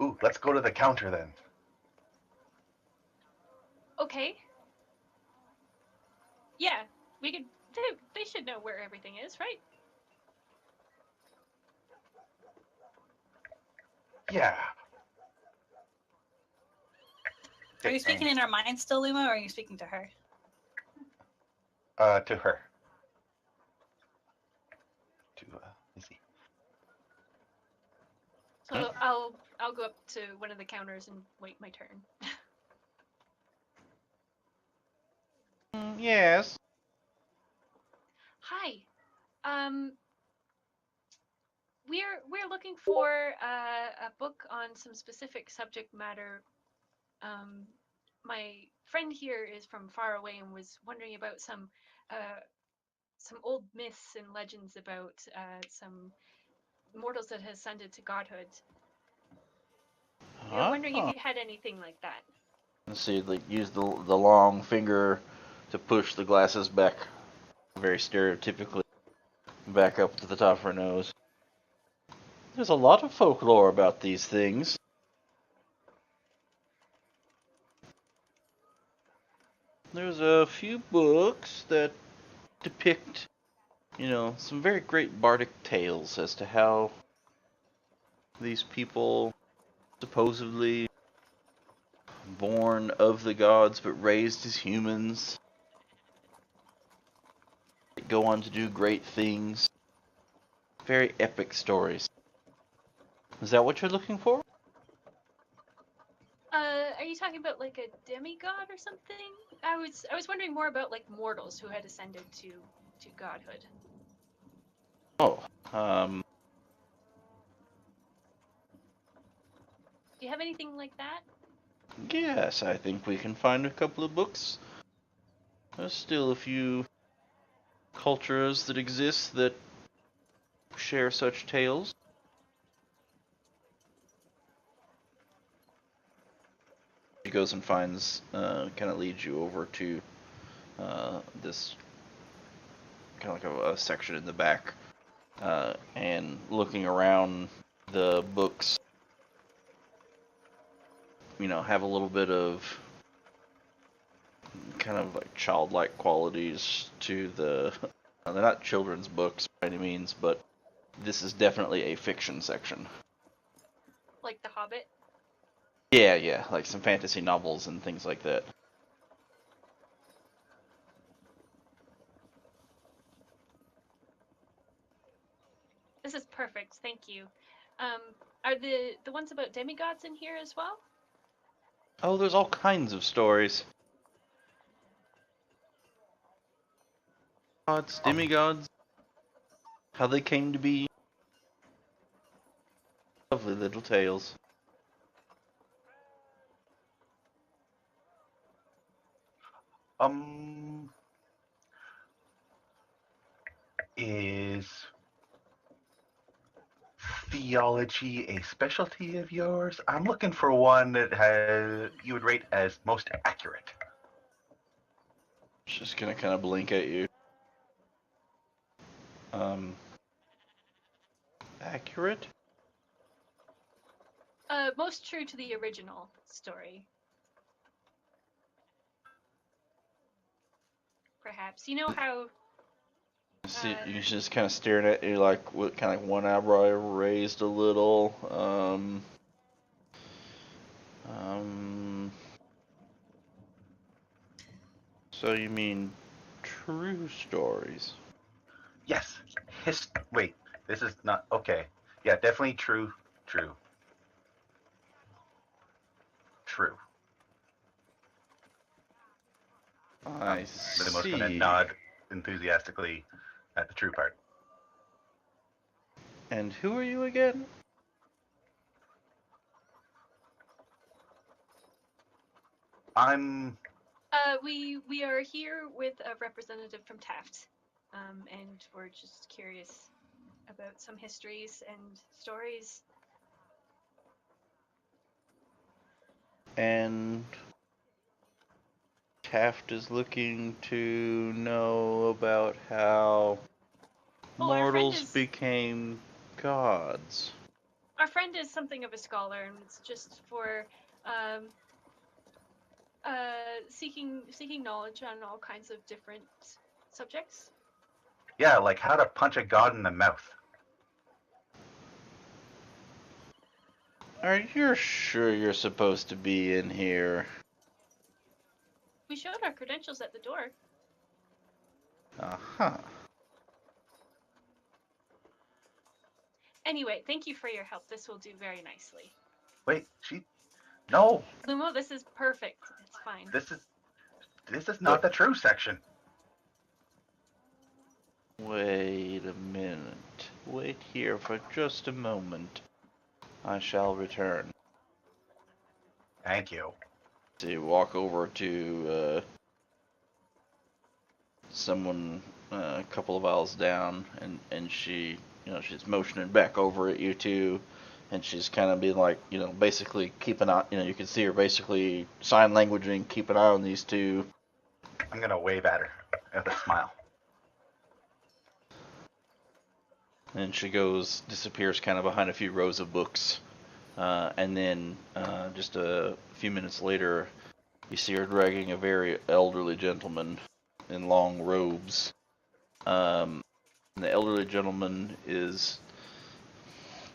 Ooh, let's go to the counter then. Okay. Yeah, we could. They should know where everything is, right? Yeah. Are you speaking in our minds still, Luma, or are you speaking to her? To her. To Lizzie. So I'll go up to one of the counters and wait my turn. Yes. Hi. We're looking for a book on some specific subject matter. My friend here is from far away and was wondering about some old myths and legends about some mortals that has ascended to godhood. We were wondering if you had anything like that. Let's see, like use the long finger to push the glasses back, very stereotypically, back up to the top of her nose. There's a lot of folklore about these things. There's a few books that depict, some very great bardic tales as to how these people, supposedly born of the gods but raised as humans, go on to do great things. Very epic stories. Is that what you're looking for? Are you talking about like a demigod or something? I was wondering more about like mortals who had ascended to godhood. Oh, Do you have anything like that? yes, I think we can find a couple of books. There's still a few cultures that exist that share such tales. She goes and finds, kind of leads you over to this kind of like a section in the back, and looking around the books, have a little bit of kind of like childlike qualities to the. They're not children's books by any means, but this is definitely a fiction section. Like The Hobbit? Yeah, like some fantasy novels and things like that. This is perfect, thank you. Are the ones about demigods in here as well? Oh, there's all kinds of stories. Gods, demigods, how they came to be. Lovely little tales. Is theology a specialty of yours? I'm looking for one that you would rate as most accurate. Just gonna kind of blink at you. Accurate? Most true to the original story. Perhaps. You know how See, you're just kind of staring at you like with kind of like one eyebrow raised a little. So you mean true stories? Yes. Wait, this is not okay. Yeah, definitely true. True. I The most gonna see. nod enthusiastically at the true part. And who are you again? I'm we are here with a representative from Taft, and we're just curious about some histories and stories. And Taft is looking to know about how Well, our friend mortals became gods. is something of a scholar, and it's just for seeking knowledge on all kinds of different subjects. Yeah, like how to punch a god in the mouth. Are you sure you're supposed to be in here? We showed our credentials at the door. Uh-huh. Anyway, thank you for your help. This will do very nicely. Wait, no, Lumo, this is perfect. It's fine. this is not the true section. Wait a minute. Wait here for just a moment. I shall return. Thank you. So you walk over to someone a couple of aisles down, and she, she's motioning back over at you two, and she's kind of being like, basically keep an eye, you can see her basically sign languaging, keep an eye on these two. I'm gonna wave at her with a smile. And she disappears kind of behind a few rows of books. And then just a few minutes later, you see her dragging a very elderly gentleman in long robes. And the elderly gentleman is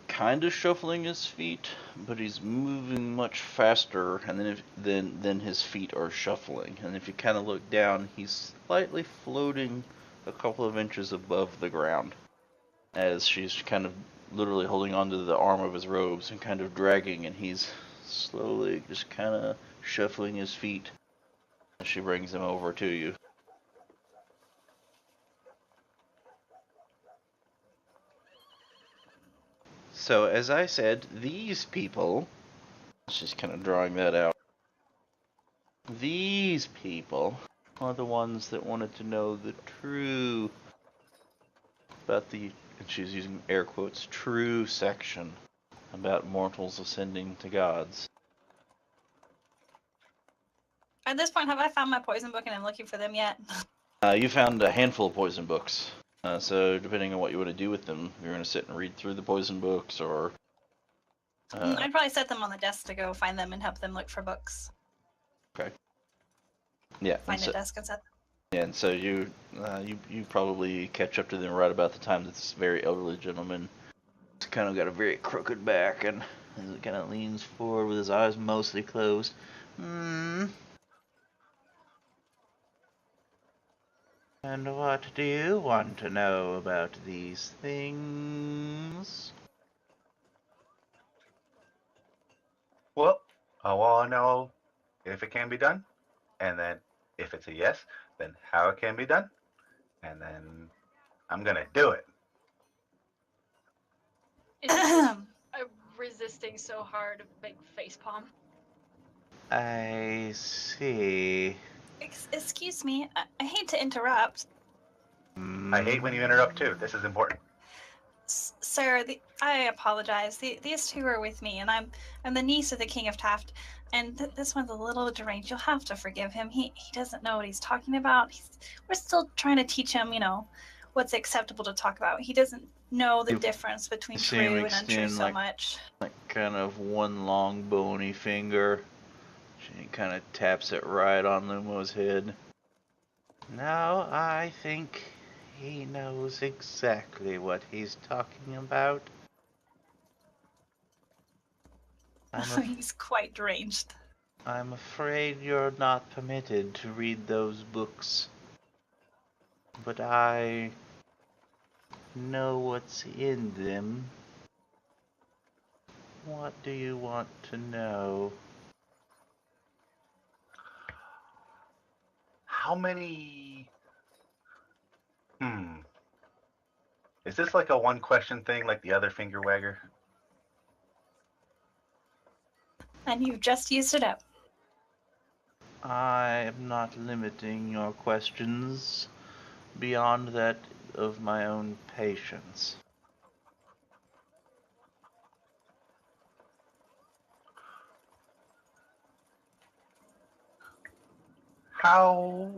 kind of shuffling his feet, but he's moving much faster, and then his feet are shuffling. And if you kind of look down, he's slightly floating a couple of inches above the ground, as she's kind of literally holding onto the arm of his robes and kind of dragging, and he's slowly just kind of shuffling his feet as she brings him over to you. So, as I said, these people, she's kind of drawing that out, these people are the ones that wanted to know the true, about the, and she's using air quotes, true section about mortals ascending to gods. At this point, have I found my poison book and I'm looking for them yet? You found a handful of poison books. So depending on what you want to do with them, you're going to sit and read through the poison books, or... I'd probably set them on the desk to go find them and help them look for books. Okay. Yeah. Find a desk and set them. Yeah, and so you probably catch up to them right about the time that this very elderly gentleman has kind of got a very crooked back, and he kind of leans forward with his eyes mostly closed. And what do you want to know about these things? Well, I want to know if it can be done, and then if it's a yes, then how it can be done, and then I'm gonna do it. Is it resisting so hard a big facepalm? I see. Excuse me, I hate to interrupt. I hate when you interrupt too. This is important. Sir, I apologize. These two are with me, and I'm the niece of the King of Taft, and this one's a little deranged. You'll have to forgive him. He doesn't know what he's talking about. We're still trying to teach him, what's acceptable to talk about. He doesn't know the difference between true and untrue so much. Like kind of one long bony finger. She kind of taps it right on Lumo's head. Now I think he knows exactly what he's talking about. He's quite deranged. I'm afraid you're not permitted to read those books. But I know what's in them. What do you want to know? How many... Is this like a one question thing like the other finger wagger? And you've just used it up. I am not limiting your questions beyond that of my own patience. How...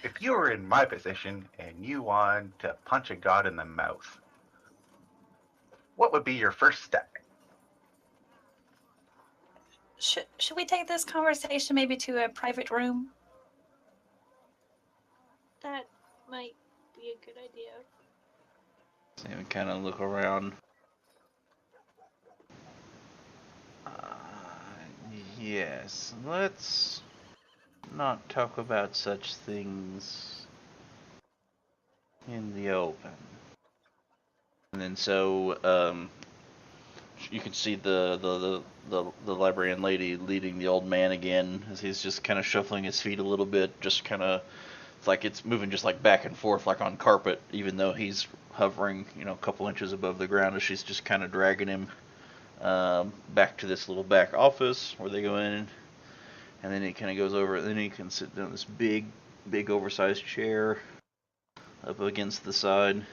If you were in my position and you wanted to punch a god in the mouth, what would be your first step? Should we take this conversation maybe to a private room? That might be a good idea. So we kind of look around. Yes, let's not talk about such things in the open. And then so, you can see the librarian lady leading the old man again as he's just kind of shuffling his feet a little bit, just kind of, it's like it's moving just like back and forth like on carpet, even though he's hovering, a couple inches above the ground, as she's just kind of dragging him back to this little back office where they go in, and then he kind of goes over, and then he can sit down in this big oversized chair up against the side.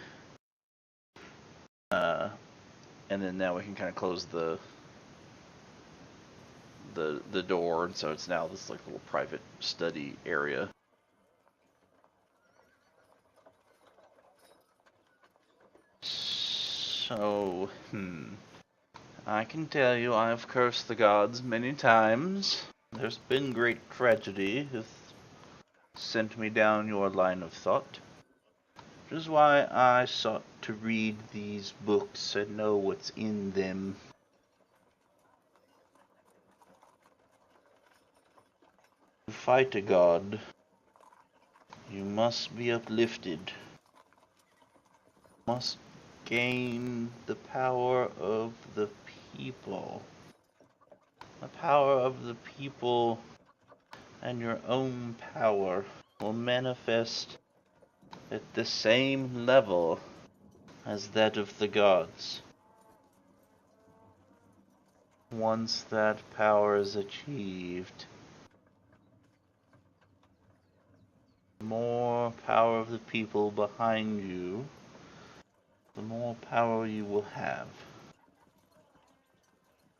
And then now we can kind of close the door, and so it's now this like little private study area. So, I can tell you I've cursed the gods many times. There's been great tragedy that sent me down your line of thought. Which is why I sought to read these books and know what's in them. To fight a god, you must be uplifted. Must gain the power of the people. The power of the people and your own power will manifest at the same level as that of the gods. Once that power is achieved, the more power of the people behind you, the more power you will have.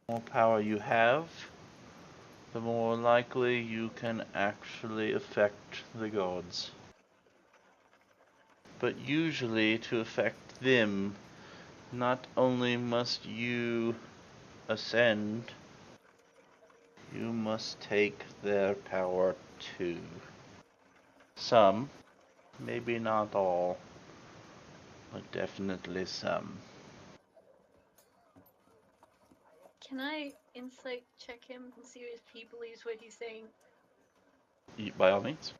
The more power you have, the more likely you can actually affect the gods. But usually, to affect them, not only must you ascend, you must take their power too. Some, maybe not all, but definitely some. Can I insight check him and see if he believes what he's saying? By all means.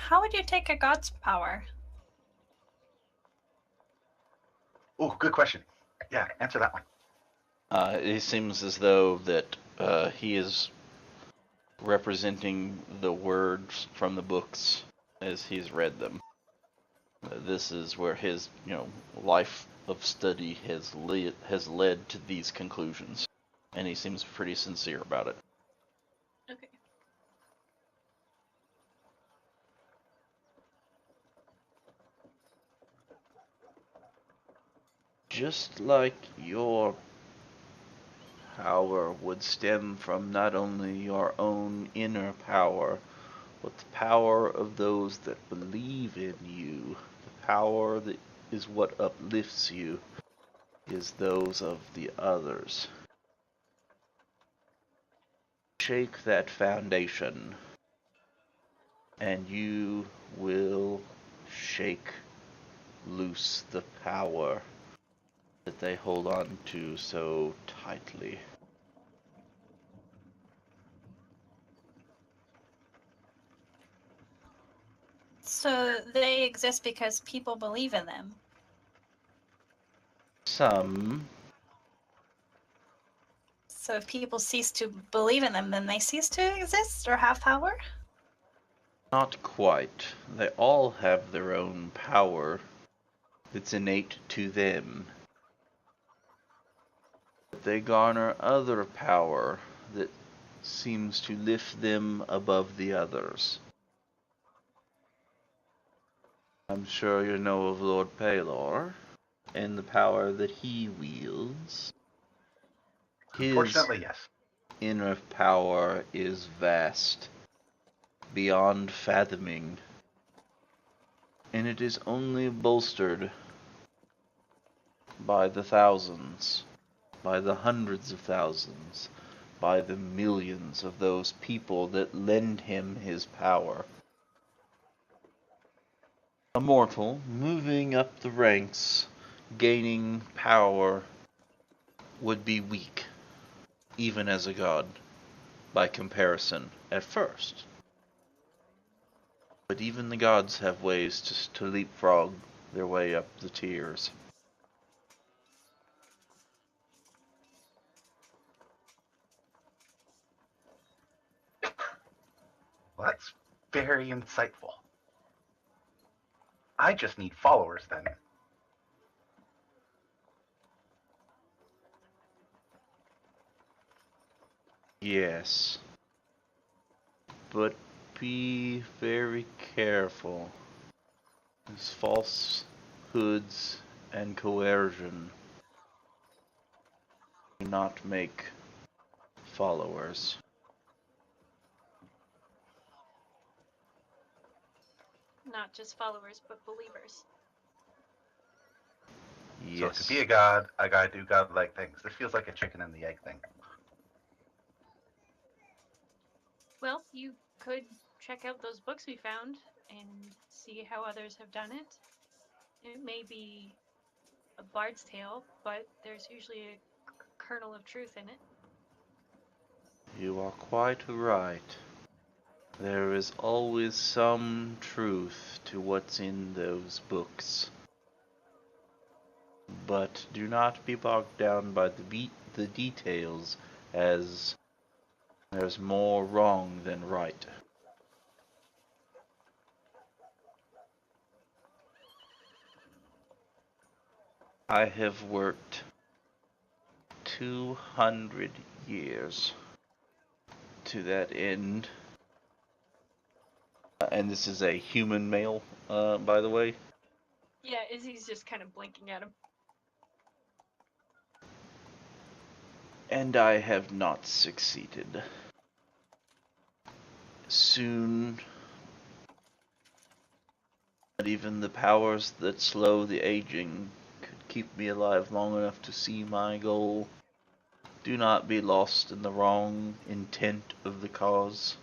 How would you take a god's power? Oh, good question. Yeah, answer that one. It seems as though that he is representing the words from the books as he's read them. This is where his, life of study has led to these conclusions, and he seems pretty sincere about it. Okay. Just like your power would stem from not only your own inner power, but the power of those that believe in you. The power that is what uplifts you is those of the others. Shake that foundation, and you will shake loose the power that they hold on to so tightly. So they exist because people believe in them. Some. So if people cease to believe in them, then they cease to exist or have power? Not quite. They all have their own power that's innate to them. But they garner other power that seems to lift them above the others. I'm sure you know of Lord Palor and the power that he wields. Unfortunately, yes. Inner power is vast, beyond fathoming, and it is only bolstered by the thousands, by the hundreds of thousands, by the millions of those people that lend him his power. A mortal moving up the ranks, gaining power, would be weak, even as a god, by comparison, at first. But even the gods have ways to leapfrog their way up the tiers. Well, that's very insightful. I just need followers then. Yes. But be very careful. These falsehoods and coercion do not make followers. Not just followers, but believers. Yes. So to be a god, I gotta do godlike things. This feels like a chicken and the egg thing. Well, you could check out those books we found and see how others have done it. It may be a bard's tale, but there's usually a kernel of truth in it. You are quite right. There is always some truth to what's in those books. But do not be bogged down by the details, as there's more wrong than right. I have worked 200 years to that end. And this is a human male, by the way. Yeah, Izzy's just kind of blinking at him. And I have not succeeded. Soon, not even the powers that slow the aging could keep me alive long enough to see my goal. Do not be lost in the wrong intent of the cause.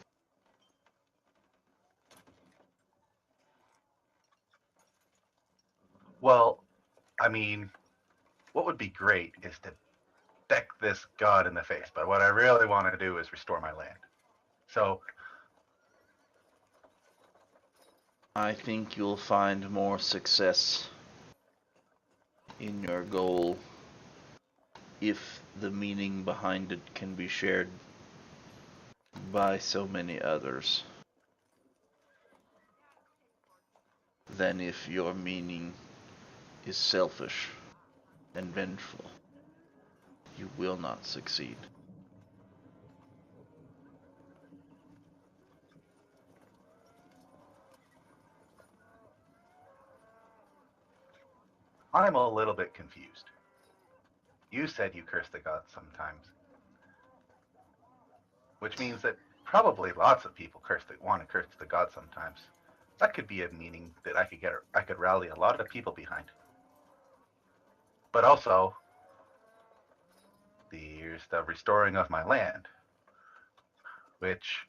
Well, I mean, what would be great is to deck this god in the face, but what I really want to do is restore my land. So, I think you'll find more success in your goal if the meaning behind it can be shared by so many others than if your meaning is selfish and vengeful. You will not succeed. I'm a little bit confused. You said you curse the gods sometimes, which means that probably lots of people want to curse the gods sometimes. That could be a meaning that I could rally a lot of people behind. But also, there's the restoring of my land, which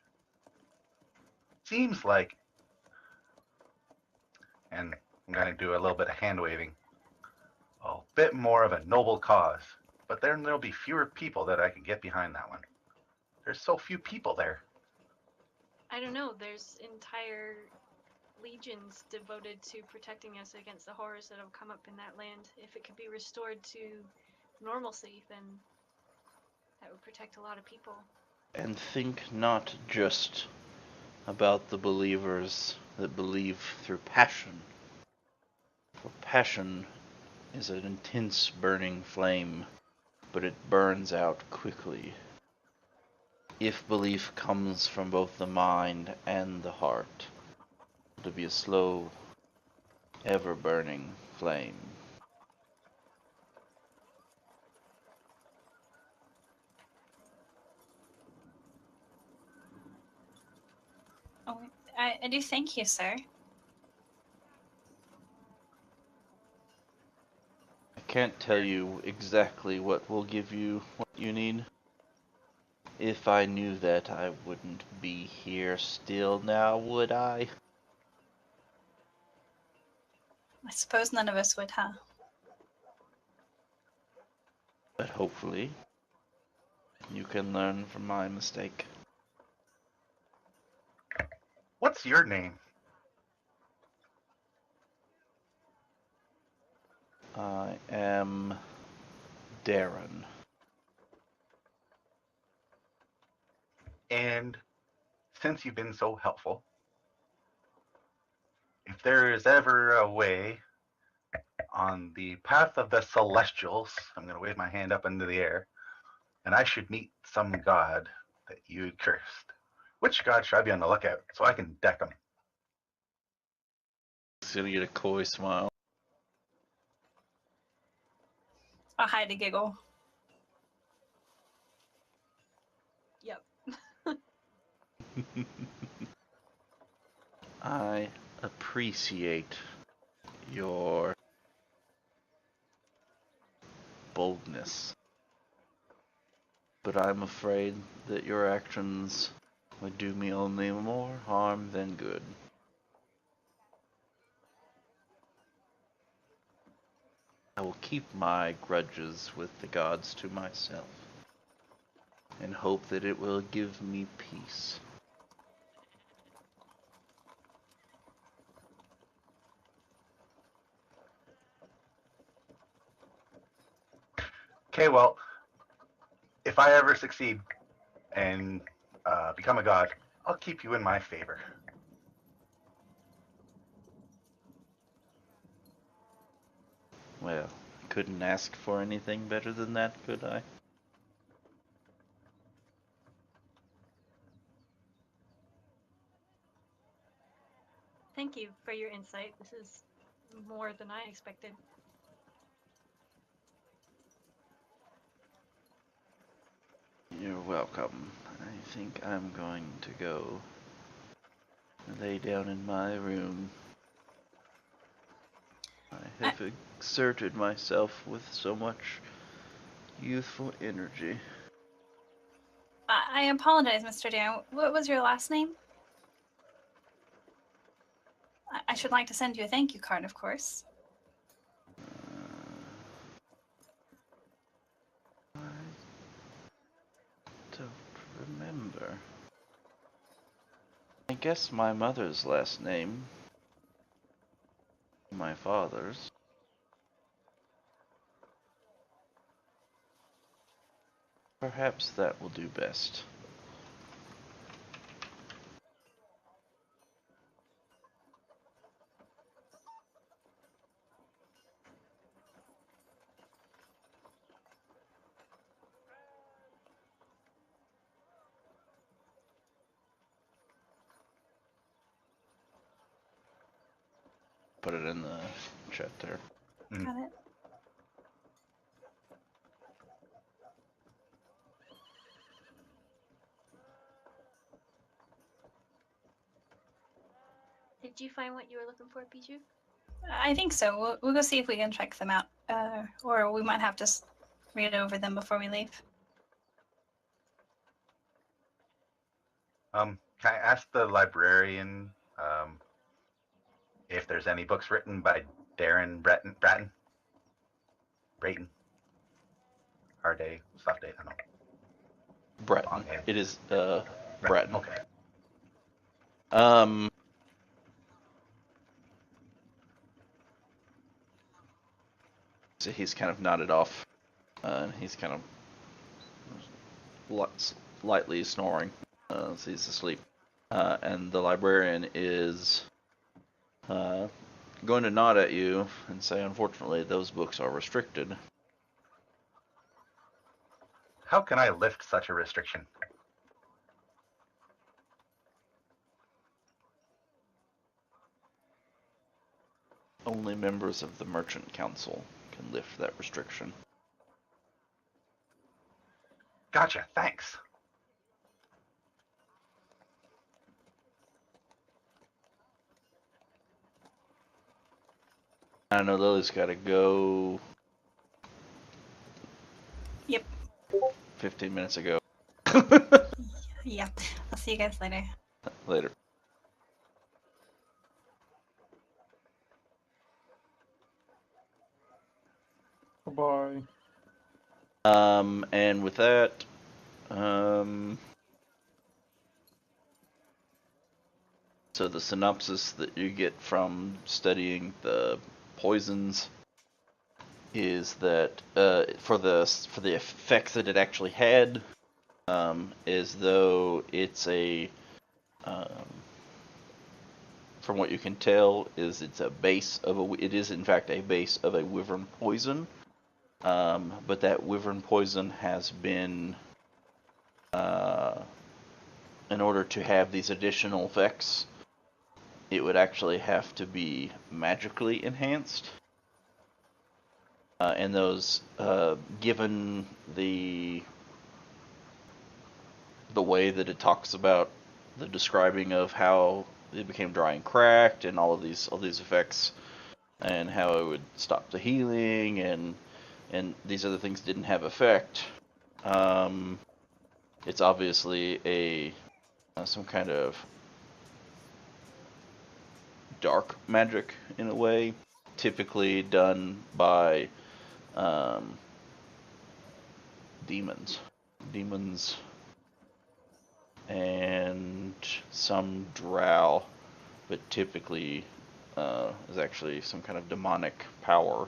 seems like, and I'm going to do a little bit of hand waving, a bit more of a noble cause. But then there'll be fewer people that I can get behind that one. There's so few people there. I don't know, there's entire legions devoted to protecting us against the horrors that have come up in that land. If it could be restored to normalcy, then that would protect a lot of people. And think not just about the believers that believe through passion. For passion is an intense burning flame, but it burns out quickly. If belief comes from both the mind and the heart, it'll be a slow, ever-burning flame. Oh, I do thank you, sir. I can't tell you exactly what will give you what you need. If I knew that, I wouldn't be here still now, would I? I suppose none of us would, huh? But hopefully, you can learn from my mistake. What's your name? I am Darren. And since you've been so helpful, if there is ever a way on the path of the Celestials, I'm going to wave my hand up into the air, and I should meet some god that you cursed, which god should I be on the lookout so I can deck him? He's gonna get a coy smile. I'll hide a giggle. Yep. I appreciate your boldness, but I'm afraid that your actions would do me only more harm than good. I will keep my grudges with the gods to myself, and hope that it will give me peace. Okay, well, if I ever succeed and become a god, I'll keep you in my favor. Well, I couldn't ask for anything better than that, could I? Thank you for your insight. This is more than I expected. You're welcome. I think I'm going to go lay down in my room. I have exerted myself with so much youthful energy. I apologize, Mr. Dan. What was your last name? I should like to send you a thank you card, of course. I don't remember. I guess my mother's last name. My father's. Perhaps that will do best. Put it in the chat there. Got it. Did you find what you were looking for, Bijou? I think so. We'll go see if we can check them out. Or we might have to read over them before we leave. Can I ask the librarian if there's any books written by Darren Bratton? Brayton? Hard day, soft day, I don't know. Bratton. Long name. It is Bratton. Okay. So he's kind of nodded off, and he's kind of lightly snoring, so he's asleep. And the librarian is going to nod at you and say, unfortunately, those books are restricted. How can I lift such a restriction? Only members of the Merchant Council can lift that restriction. Gotcha, thanks. I know Lily's got to go. Yep. 15 minutes ago. Yeah. I'll see you guys later. Later. Bye-bye. And with that, so the synopsis that you get from studying the poisons is that for the effects that it actually had, is though it's a from what you can tell, it's a base of it is in fact a base of a wyvern poison, but that wyvern poison has been, in order to have these additional effects, it would actually have to be magically enhanced, and those, given the way that it talks about the describing of how it became dry and cracked and all these effects, and how it would stop the healing, and these other things didn't have effect. It's obviously some kind of dark magic in a way, typically done by demons and some drow, but typically is actually some kind of demonic power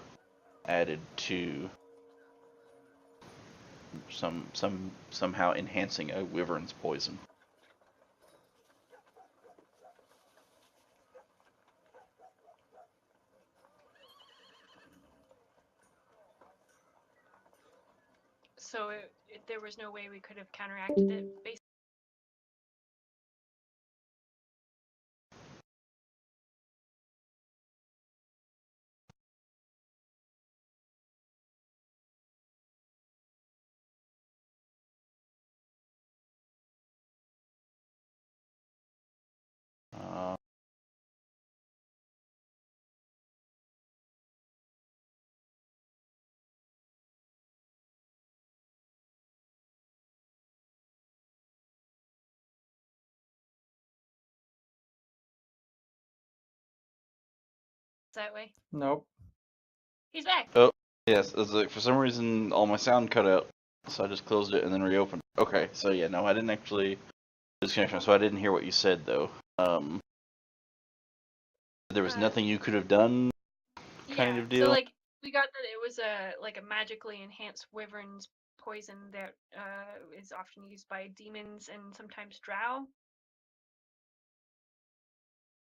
added to somehow enhancing a wyvern's poison. So there was no way we could have counteracted it, basically. That way. Nope. He's back. Oh, yes. It's like, for some reason, all my sound cut out, so I just closed it and then reopened. Okay, so yeah, no, I didn't actually disconnection, so I didn't hear what you said though. There was nothing you could have done, kind of deal. So like we got that it was a magically enhanced wyvern's poison that is often used by demons and sometimes drow.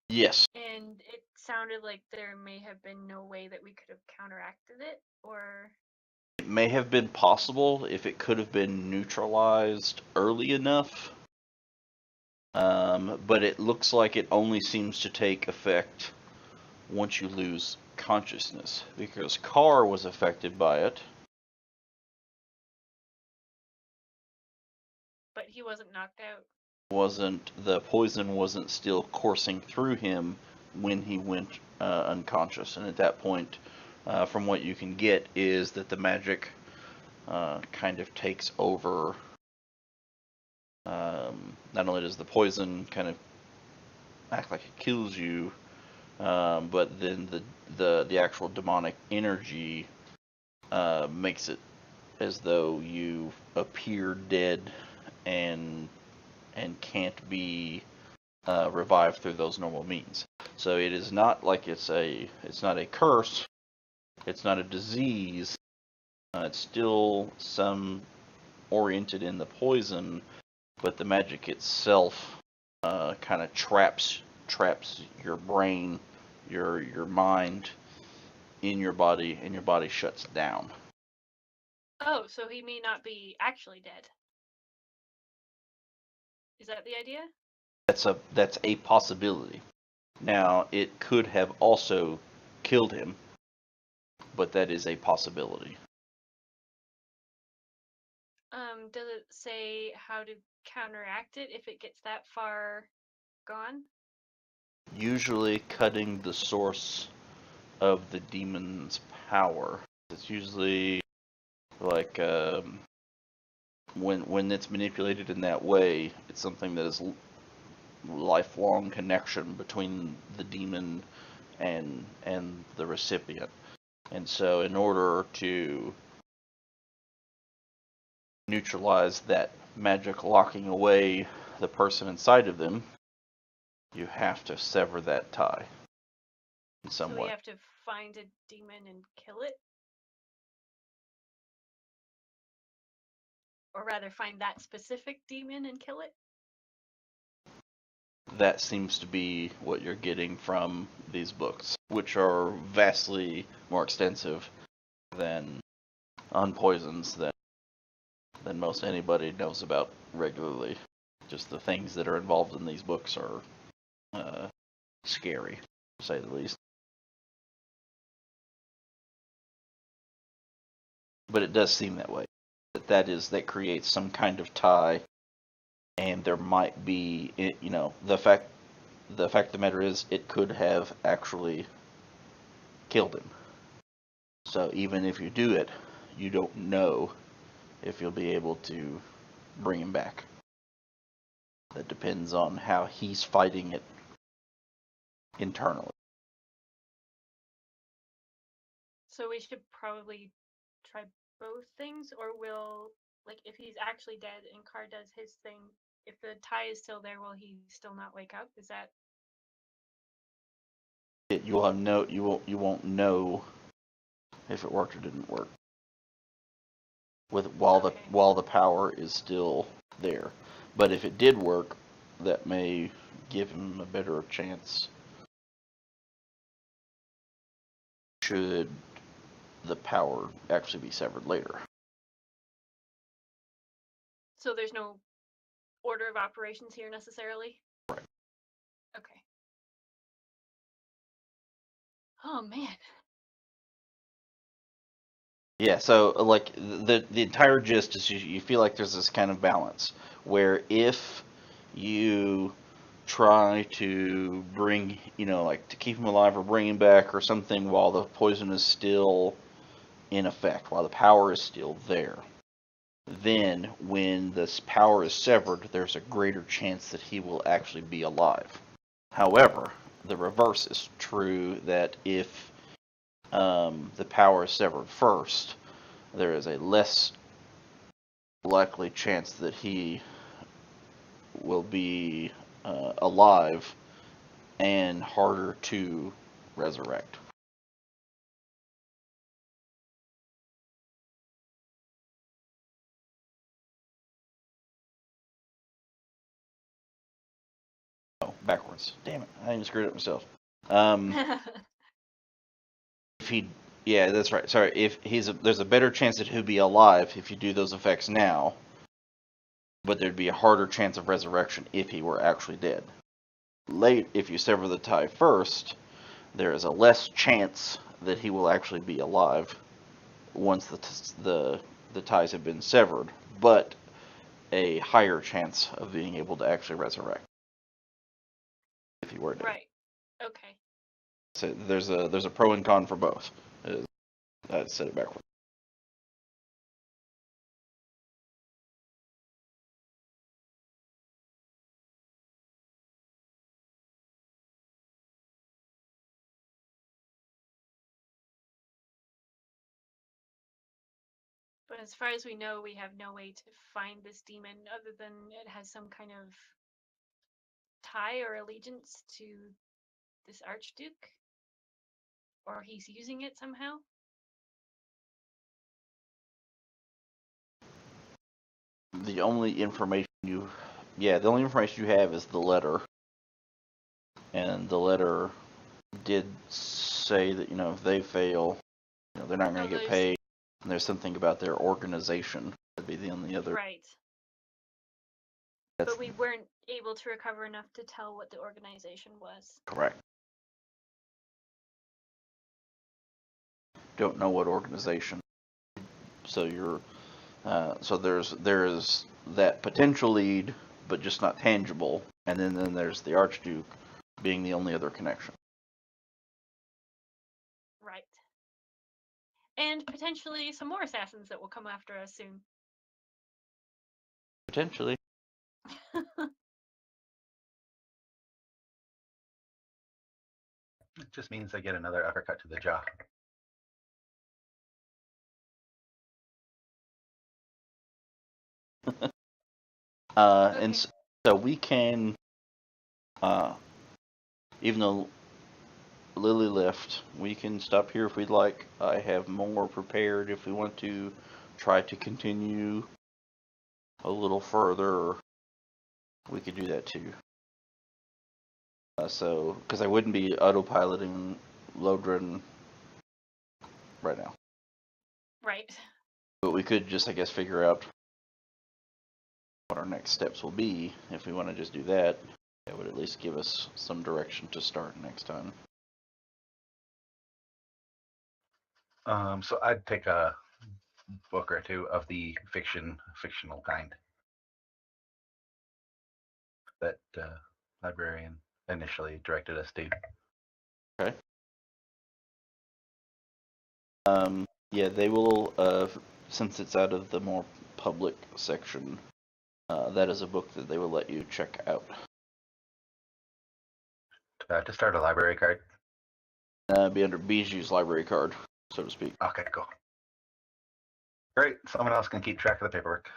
Yes. And it sounded like there may have been no way that we could have counteracted it, or... It may have been possible if it could have been neutralized early enough. But it looks like it only seems to take effect once you lose consciousness, because Carr was affected by it. But he wasn't knocked out. The poison wasn't still coursing through him when he went unconscious, and at that point, from what you can get, is that the magic kind of takes over. Not only does the poison kind of act like it kills you, but then the actual demonic energy makes it as though you appear dead and can't be revived through those normal means. So it is not like it's not a curse, it's not a disease. It's still some oriented in the poison, but the magic itself kind of traps your brain, your mind in your body, and your body shuts down. Oh, so he may not be actually dead. Is that the idea? That's a possibility. Now, it could have also killed him, but that is a possibility. Does it say how to counteract it if it gets that far gone? Usually cutting the source of the demon's power. It's usually like when it's manipulated in that way, it's something that is lifelong connection between the demon and the recipient. And so in order to neutralize that magic locking away the person inside of them, you have to sever that tie in some way. So we have to find a demon and kill it? or rather find that specific demon and kill it? That seems to be what you're getting from these books, which are vastly more extensive than on poisons than most anybody knows about regularly. Just the things that are involved in these books are scary, to say the least. But it does seem that way. That creates some kind of tie, and there might be, the fact of the matter is, it could have actually killed him. So even if you do it, you don't know if you'll be able to bring him back. That depends on how he's fighting it internally. So we should probably try both things, or will, like, if he's actually dead and Carr does his thing, if the tie is still there, will he still not wake up? Is that... You won't know if it worked or didn't work. While the power is still there. But if it did work, that may give him a better chance. Should the power actually be severed later. So there's no order of operations here necessarily? Right. Okay. Oh man. Yeah, so like the entire gist is you feel like there's this kind of balance where if you try to bring, like to keep him alive or bring him back or something while the poison is still in effect, while the power is still there, then when this power is severed, there's a greater chance that he will actually be alive. However, the reverse is true, that if the power is severed first, there is a less likely chance that he will be alive and harder to resurrect. Oh, backwards. Damn it. I even screwed it up myself. Yeah, that's right. Sorry, if there's a better chance that he'll be alive if you do those effects now, but there'd be a harder chance of resurrection if he were actually dead. If you sever the tie first, there is a less chance that he will actually be alive once the ties have been severed, but a higher chance of being able to actually resurrect if he were dead. Right. Okay. So there's a pro and con for both. I said it backwards. But as far as we know, we have no way to find this demon other than it has some kind of tie or allegiance to this Archduke? Or he's using it somehow? The only information you have is the letter. And the letter did say that, if they fail, they're not going to get paid. And there's something about their organization. That'd be the only other. Right. But we weren't able to recover enough to tell what the organization was. Correct. Don't know what organization. So there's that potential lead, but just not tangible. And then there's the Archduke being the only other connection. Right. And potentially some more assassins that will come after us soon. Potentially. It just means I get another uppercut to the jaw. Okay. And so we can, even though Lily left, we can stop here if we'd like. I have more prepared if we want to try to continue a little further, we could do that too. So, because I wouldn't be autopiloting Lodryn right now. Right. But we could just, I guess, figure out what our next steps will be. If we want to just do that, that would at least give us some direction to start next time. So I'd take a book or two of the fictional kind that librarian initially directed us to. Okay. Yeah, they will, since it's out of the more public section, that is a book that they will let you check out. To start a library card. Be under Bijou's library card, so to speak. Okay, cool. Great. Someone else can keep track of the paperwork.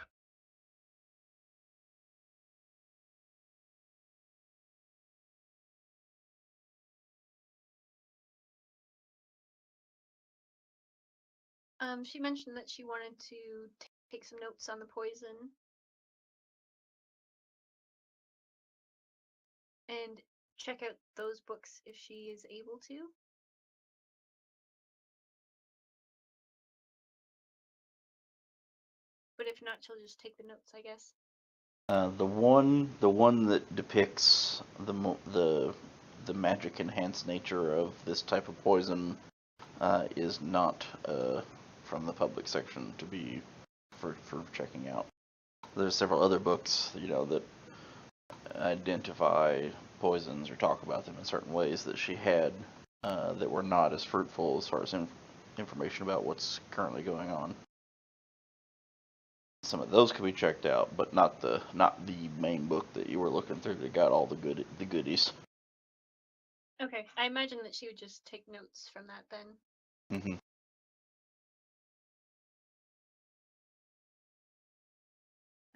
She mentioned that she wanted to take some notes on the poison. And check out those books if she is able to. But if not, she'll just take the notes, I guess. The one that depicts the magic enhanced nature of this type of poison is not from the public section to be for checking out. There's several other books, that identify poisons or talk about them in certain ways that she had that were not as fruitful as far as information about what's currently going on. Some of those could be checked out, but not the main book that you were looking through that got all the goodies. Okay, I imagine that she would just take notes from that then. Mm-hmm.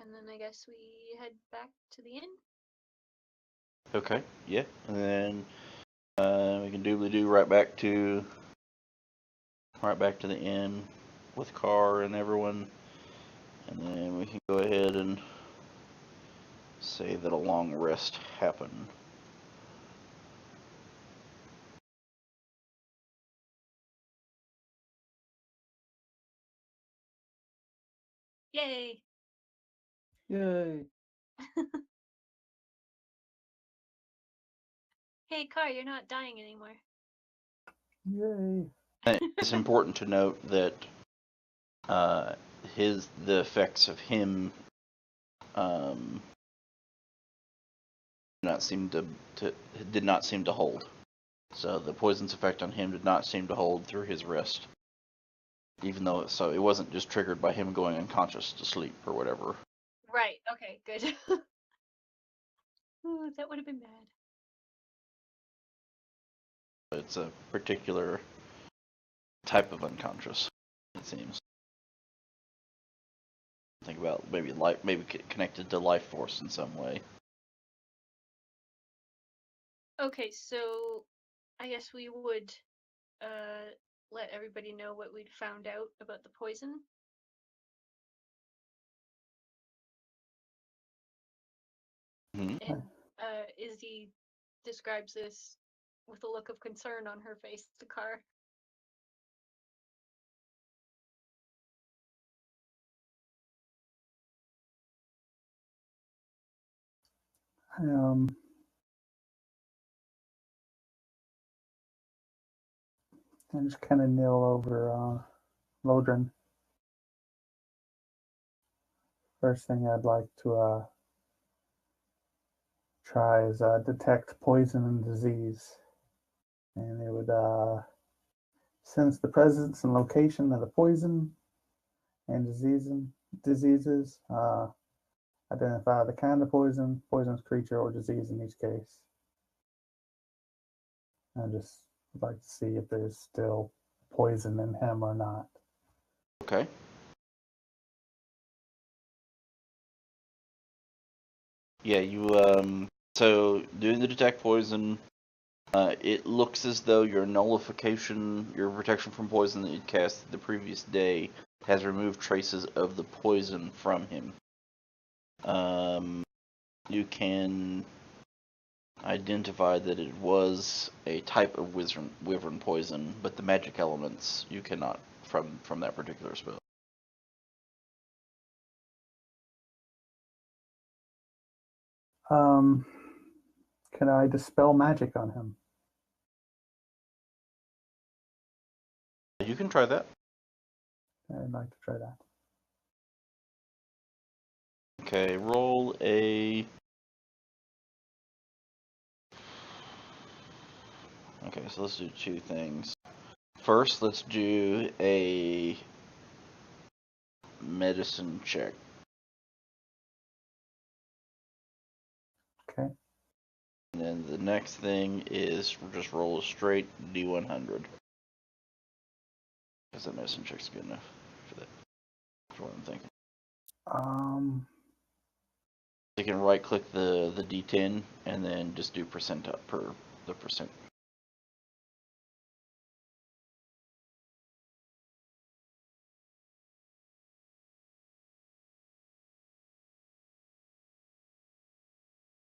And then I guess we head back to the inn. Okay, yeah, and then we can doobly-doo right back to the inn with Carr and everyone, and then we can go ahead and say that a long rest happened. Yay! Yay. Hey, Car, you're not dying anymore. Yay. And it's important to note that the effects of him did not seem to hold. So the poison's effect on him did not seem to hold through his rest. Even though it wasn't just triggered by him going unconscious to sleep or whatever. Right, okay, good. Ooh, that would have been bad. It's a particular type of unconscious, it seems. Think about maybe connected to life force in some way. Okay, so I guess we would let everybody know what we'd found out about the poison. Mm-hmm. And Izzy describes this with a look of concern on her face to Car. I just kind of kneel over Lodryn. First thing I'd like to try is detect poison and disease. And it would sense the presence and location of the poison and diseases, identify the kind of poison, poisonous creature, or disease in each case. I just would like to see if there's still poison in him or not. Okay. Yeah, you so doing the detect poison, it looks as though your nullification, your protection from poison that you cast the previous day, has removed traces of the poison from him. you can identify that it was a type of wyvern poison, but the magic elements you cannot from that particular spell. Can I dispel magic on him? You can try that. I'd like to try that. Okay, roll a... Okay, so let's do two things. First, let's do a medicine check. Okay. And then the next thing is just roll a straight D100. Because that medicine check's good enough for that. For what I'm thinking. You can right click the D10 and then just do percent up per the percent.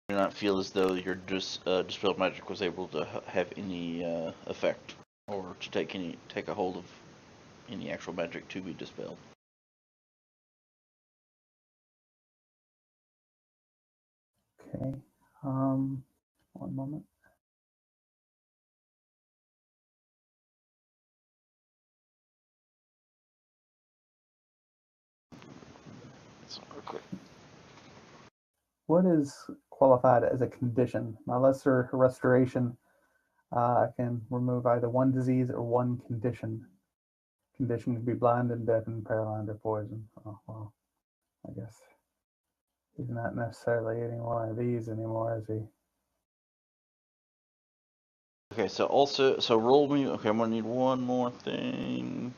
Do not feel as though your dispelled magic was able to have any effect or to take a hold of any actual magic to be dispelled. Okay. One moment. It's not real quick. What is qualified as a condition? My lesser restoration can remove either one disease or one condition. Condition can be blind and deaf and paralyzed or poison. Oh, well, I guess he's not necessarily any one of these anymore, is he? Okay, so roll me. Okay, I'm gonna need one more thing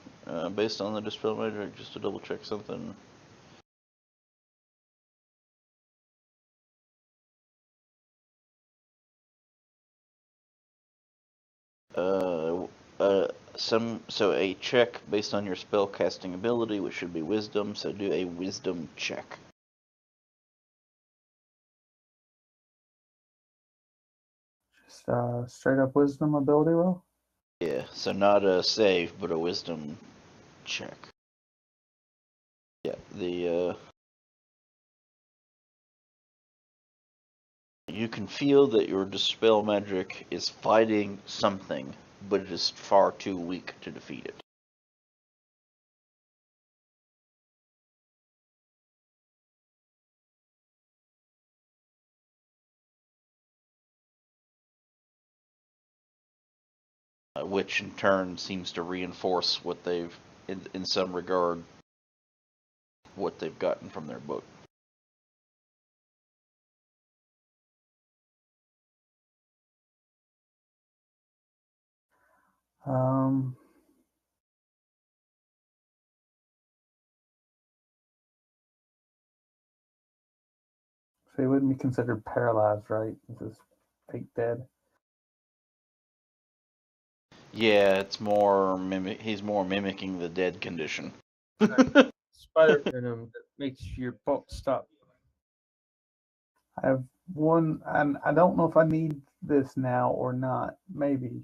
based on the dispel magic, just to double check something. So a check based on your spell casting ability, which should be wisdom. So do a wisdom check. Just straight up wisdom ability roll? Yeah, so not a save, but a wisdom check. Yeah, you can feel that your dispel magic is fighting something, but it is far too weak to defeat it. Which in turn seems to reinforce what they've, in some regard, what they've gotten from their book. So he wouldn't be considered paralyzed, right? This is fake dead. Yeah, it's more he's more mimicking the dead condition. Spider venom that makes your bolt stop. I have one, and I don't know if I need this now or not. Maybe.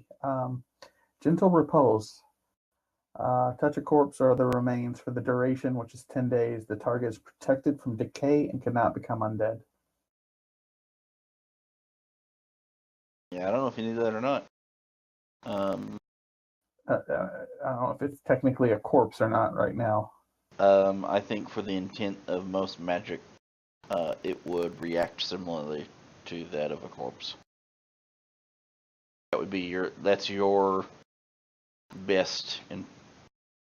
Gentle repose. Touch a corpse or other remains for the duration, which is 10 days. The target is protected from decay and cannot become undead. Yeah, I don't know if you need that or not. I don't know if it's technically a corpse or not right now. I think for the intent of most magic, it would react similarly to that of a corpse. That would be that's your best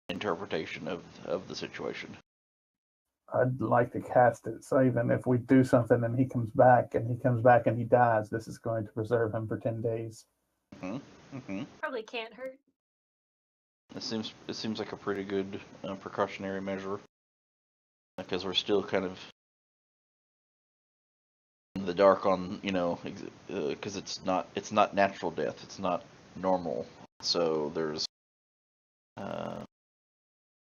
interpretation of the situation. I'd like to cast it, so even if we do something and he comes back and he dies, this is going to preserve him for 10 days. Probably can't hurt. It seems like a pretty good precautionary measure, because we're still kind of in the dark on, because it's not natural death, it's not normal, so there's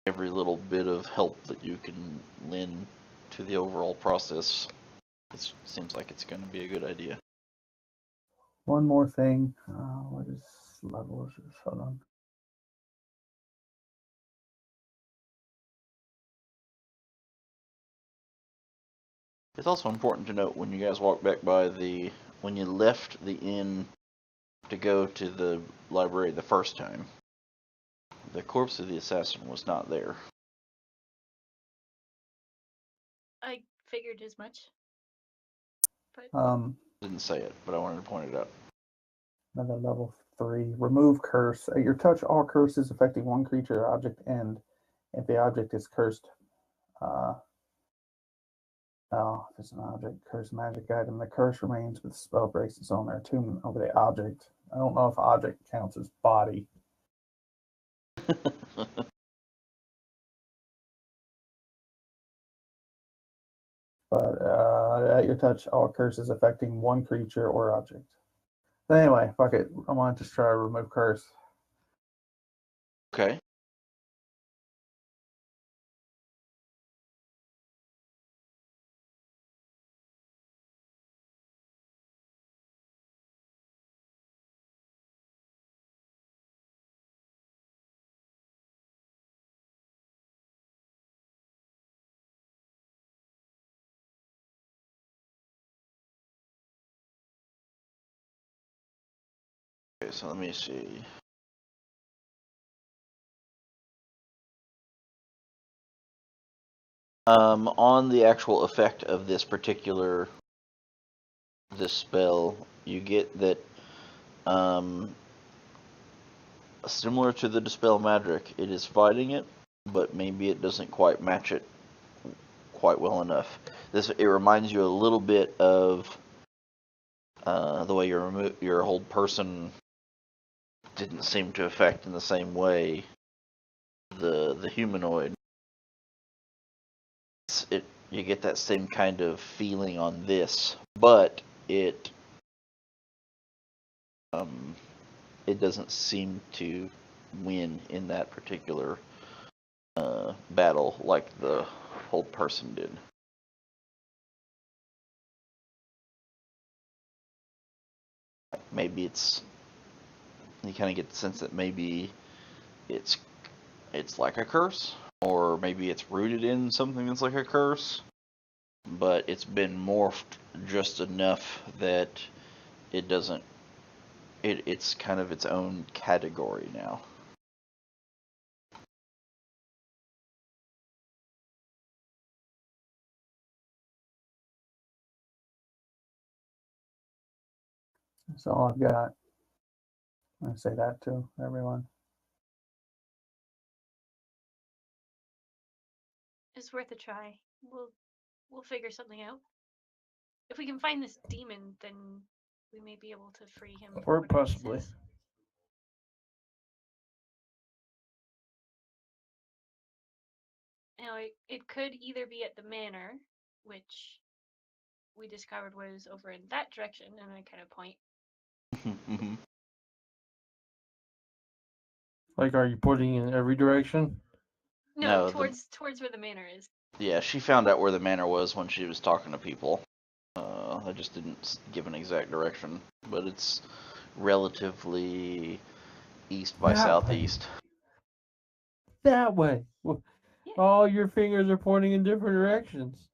every little bit of help that you can lend to the overall process, it seems like it's going to be a good idea. One more thing. What is level is this? Hold on. It's also important to note when you guys walk back by when you left the inn to go to the library the first time, the corpse of the assassin was not there. I figured as much. But Didn't say it, but I wanted to point it out. Another level 3. Remove curse. At your touch, all curses affecting one creature or object end. If the object is cursed, if it's an object, curse magic item, the curse remains, but the spell breaks its own attunement over the object. I don't know if object counts as body. But at your touch, all curses affecting one creature or object. But anyway, fuck it. I want to just try to remove curse. Okay. Okay, so let me see. On the actual effect of this spell, you get that similar to the Dispel Magic, it is fighting it, but maybe it doesn't quite match it quite well enough. It reminds you a little bit of the way your whole person didn't seem to affect in the same way the humanoid. You get that same kind of feeling on this, but it doesn't seem to win in that particular battle like the whole person did. Maybe you kind of get the sense that maybe it's like a curse, or maybe it's rooted in something that's like a curse, but it's been morphed just enough that it doesn't. It's kind of its own category now. That's all I've got. I say that to everyone. it's worth a try. We'll figure something out. If we can find this demon, then we may be able to free him. Or from whatever possibly. this is. Now, it could either be at the manor, which we discovered was over in that direction, and I kind of point. Mm-hmm. Like, are you pointing in every direction? No, No, towards where the manor is. Yeah, she found out where the manor was when she was talking to people. I just didn't give an exact direction, but it's relatively east by southeast. That way. Well, Yeah. all your fingers are pointing in different directions.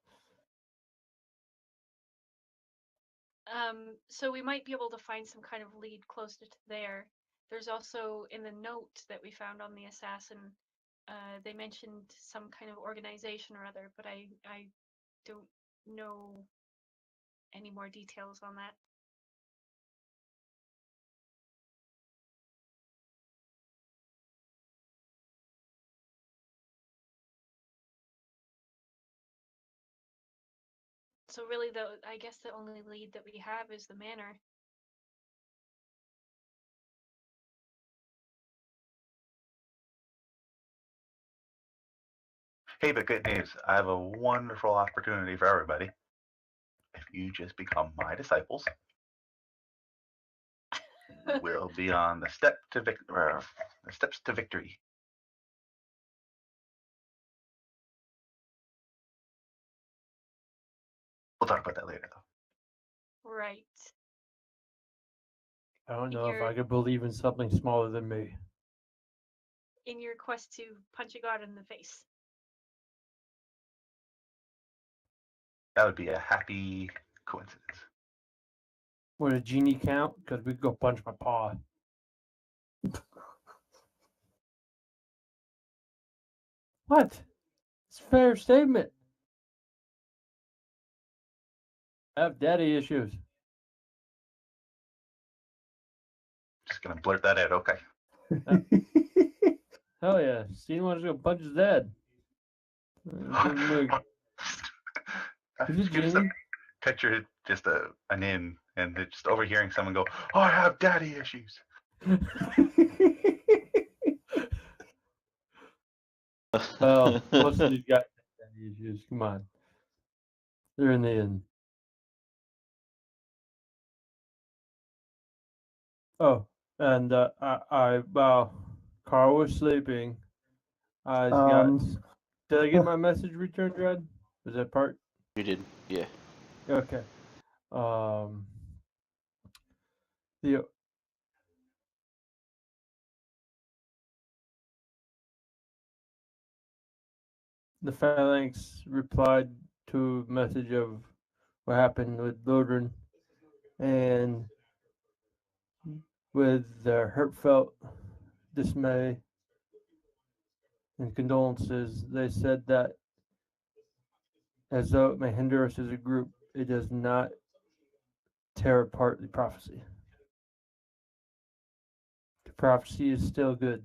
So we might be able to find some kind of lead closer to there. There's also in the note that we found on the assassin, they mentioned some kind of organization or other, but I don't know any more details on that. So really, I guess the only lead that we have is the manor. Hey, but good news. I have a wonderful opportunity for everybody. If you just become my disciples, we'll be on the steps to victory. talk about that later, though. Right. I don't In know if your I could believe in something smaller than me. in your quest to punch a god in the face. That would be a happy coincidence. Would a genie count? Because we could go punch my paw. What? It's a fair statement. I have daddy issues. Just gonna blurt that out. Okay. Hell yeah. Steve wants to go punch his dad. Give him a- He's a Just genie. picture just an inn and just overhearing someone go, "Oh, I have daddy issues." Well, most of these guys have daddy issues. Come on. They're in the inn. Oh, and well, Carl was sleeping. I got. Did I get my message returned, Red? Was that part? You did, yeah. Okay. The the phalanx replied to a message of what happened with Lodryn, and with their heartfelt dismay and condolences, they said that as though it may hinder us as a group, it does not tear apart the prophecy. The prophecy is still good.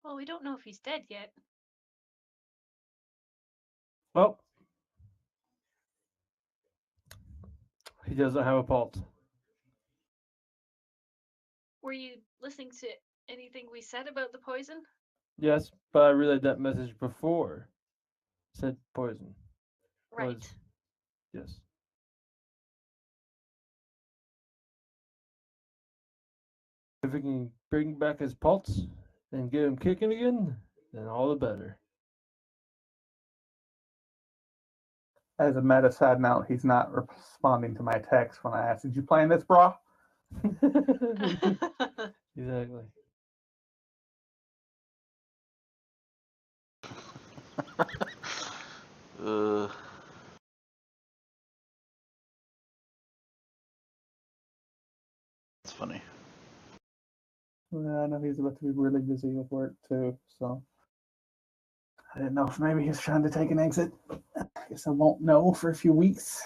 Well, we don't know if he's dead yet. Well, he doesn't have a pulse. Were you listening to anything we said about the poison? Yes, but I relayed that message before. Said poison. Right. Was yes. If we can bring back his pulse and get him kicking again, then all the better. As a meta side note, he's not responding to my text when I asked, "Did you playing this, bro?" Exactly. uh, that's funny. Well, I know he's about to be really busy with work too, so I didn't know if maybe he's trying to take an exit. I guess I won't know for a few weeks.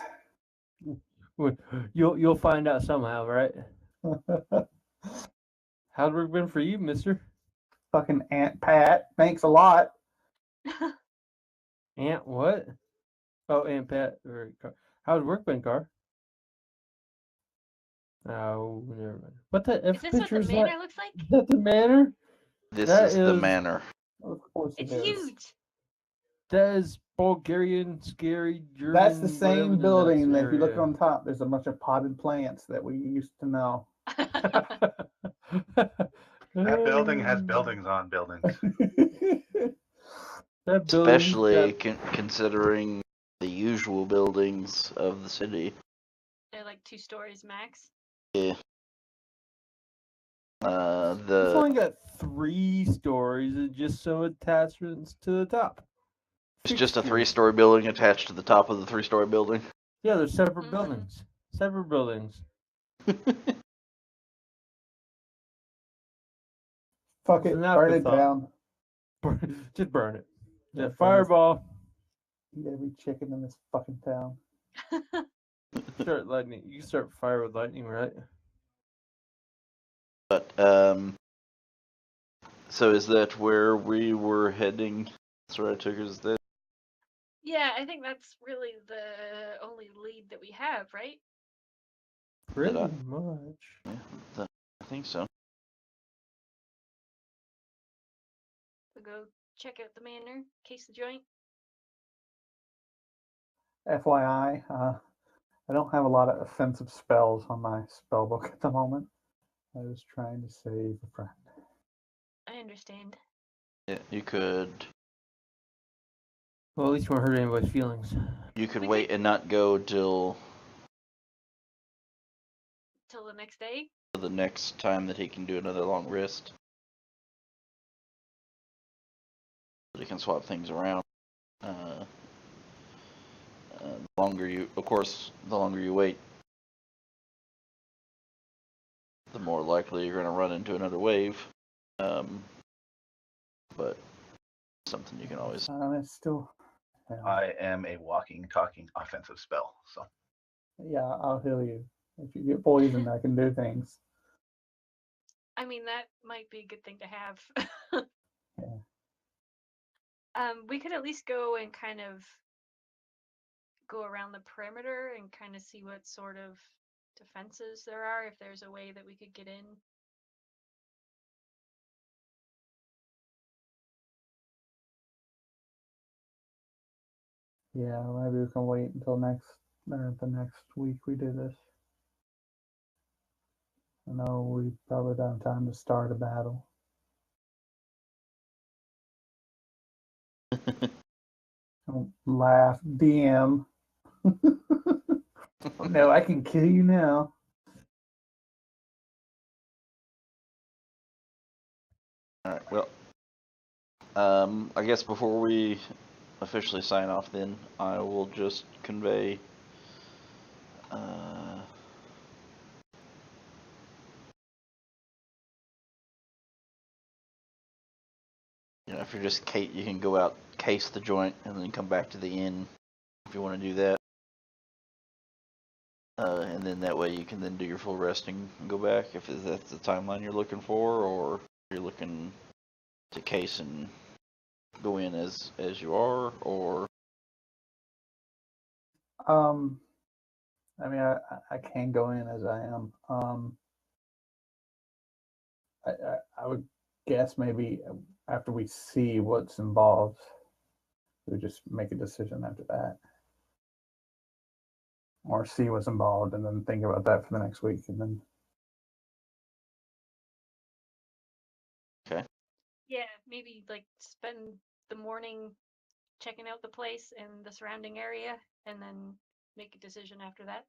You'll find out somehow, right? How's work been for you, mister? Fucking Aunt Pat, thanks a lot. Aunt what? Oh, Aunt Pat. How's work been, Car? Oh, never mind. What the Is F this what picture the is manor that? looks like? Is that the manor? This That is the is- manor. Of course it It's is. huge. That is Bulgarian, scary German. That's the whatever same the building next that if you look area. on top, there's a bunch of potted plants that we used to know. That building has buildings on buildings. That building's Especially got- considering the usual buildings of the city. They're like 2 stories max. Yeah. It's The only got 3 stories and just some attachments to the top. it's just a Fixtures. 3-story building attached to the top of the 3-story building. Yeah, they're separate Mhm. buildings. Separate buildings. Fuck It's it, an burn it afterthought. down. Just burn it. Yeah, Yeah, burn this- fireball. Eat every chicken in this fucking town. Start lightning. You can start fire with lightning, right? But so is that where we were heading? That's where I took us there. Yeah, I think that's really the only lead that we have, right? Pretty I- much. Yeah, I think so. We'll go check out the manor, case the joint. FYI, I don't have a lot of offensive spells on my spell book at the moment. I was trying to save a friend. I understand. Yeah, you could Well, at least you won't hurt anybody's feelings. You could We wait could- and not go till Till the next day. the next time that he can do another long rest. So he can swap things around. The longer you, of course, the longer you wait, the more likely you're going to run into another wave. But something you can always. It's still. Yeah. I am a walking, talking offensive spell. So Yeah, I'll heal you. If you get poisoned, I can do things. I mean, that might be a good thing to have. Yeah. We could at least go and kind of go around the perimeter and kind of see what sort of defenses there are, if there's a way that we could get in. Yeah, maybe we can wait until the next week we do this. I know we probably don't have time to start a battle. Don't laugh, DM. No, I can kill you now. Alright, well, I guess before we officially sign off then, I will just convey if you're just Kate, you can go out, case the joint, and then come back to the inn if you want to do that. And then that way you can then do your full resting and go back if that's the timeline you're looking for, or you're looking to case and go in as you are, or I mean, I can go in as I am. I would guess maybe after we see what's involved, we just make a decision after that, or see what's involved and then think about that for the next week, and then. okay. Yeah, maybe like spend the morning checking out the place and the surrounding area, and then make a decision after that.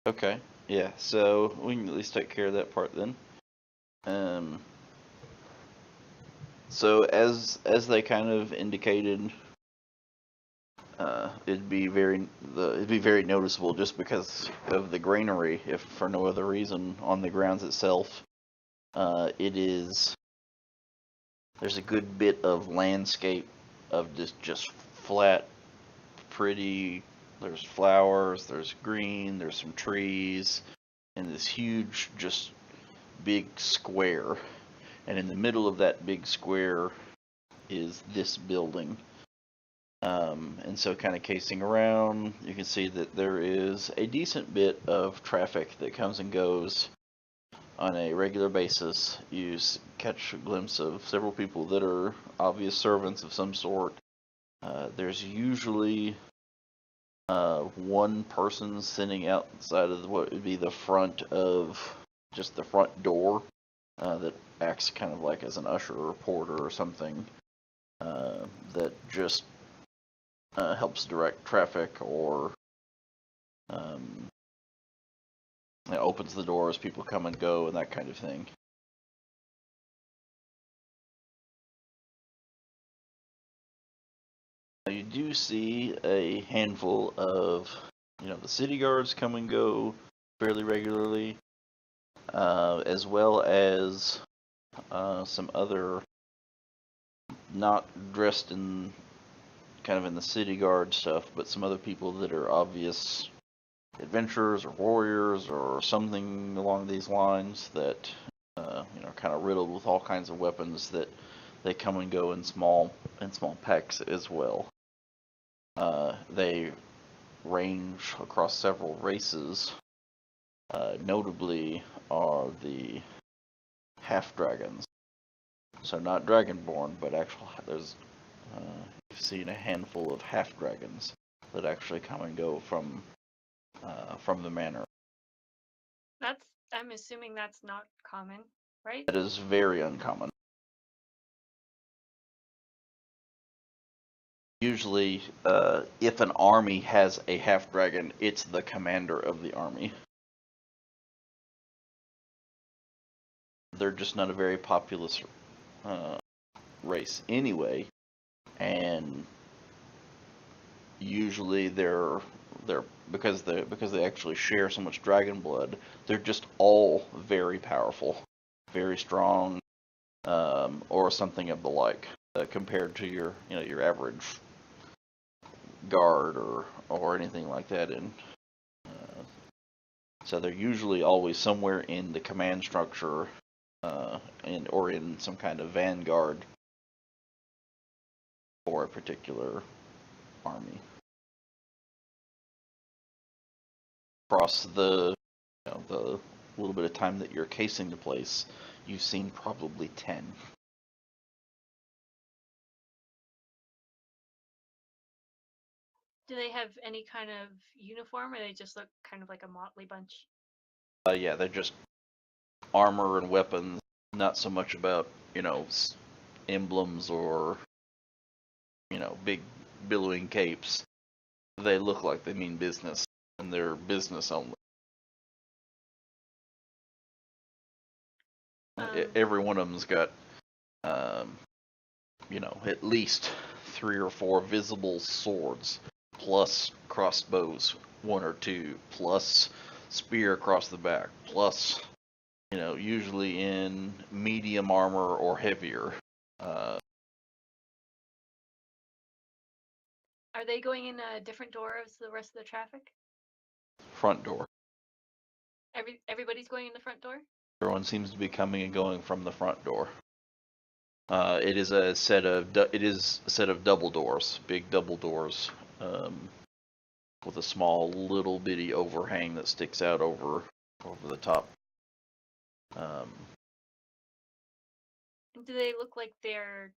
Okay, yeah, so we can at least take care of that part then. So as they kind of indicated, it'd be very noticeable just because of the greenery, if for no other reason, on the grounds itself. There's a good bit of landscape of just flat, pretty. There's flowers, there's green, there's some trees, and this huge, just big square. And in the middle of that big square is this building. And so kind of casing around, you can see that there is a decent bit of traffic that comes and goes on a regular basis. You catch a glimpse of several people that are obvious servants of some sort. There's usually one person sitting outside of what would be the front of just the front door that acts kind of like as an usher or porter or something that just helps direct traffic, or it opens the door as people come and go and that kind of thing. You do see a handful of, the city guards come and go fairly regularly, as well as some other, not dressed in kind of in the city guard stuff, but some other people that are obvious adventurers or warriors or something along these lines that kind of riddled with all kinds of weapons that they come and go in small packs as well. They range across several races. Notably are the half dragons. So not dragonborn, but there's you've seen a handful of half dragons that actually come and go from the manor. I'm assuming that's not common, right? That is very uncommon. Usually, if an army has a half dragon, it's the commander of the army. They're just not a very populous race anyway, and usually they're because they actually share so much dragon blood. They're just all very powerful, very strong, or something of the like, compared to your average guard or anything like that. And so they're usually always somewhere in the command structure, or in some kind of vanguard for a particular army. Across the little bit of time that you're casing the place, you've seen probably 10. Do they have any kind of uniform, or they just look kind of like a motley bunch? Yeah, they're just armor and weapons, not so much about, emblems or, big billowing capes. They look like they mean business, and they're business only. Every one of them's got, at least 3 or 4 visible swords, plus crossbows, 1 or 2, plus spear across the back, plus, usually in medium armor or heavier. Are they going in a different door as the rest of the traffic? Front door. Everybody's going in the front door? Everyone seems to be coming and going from the front door. It is a set of double doors, big double doors, with a small little bitty overhang that sticks out over the top. Do they look like they're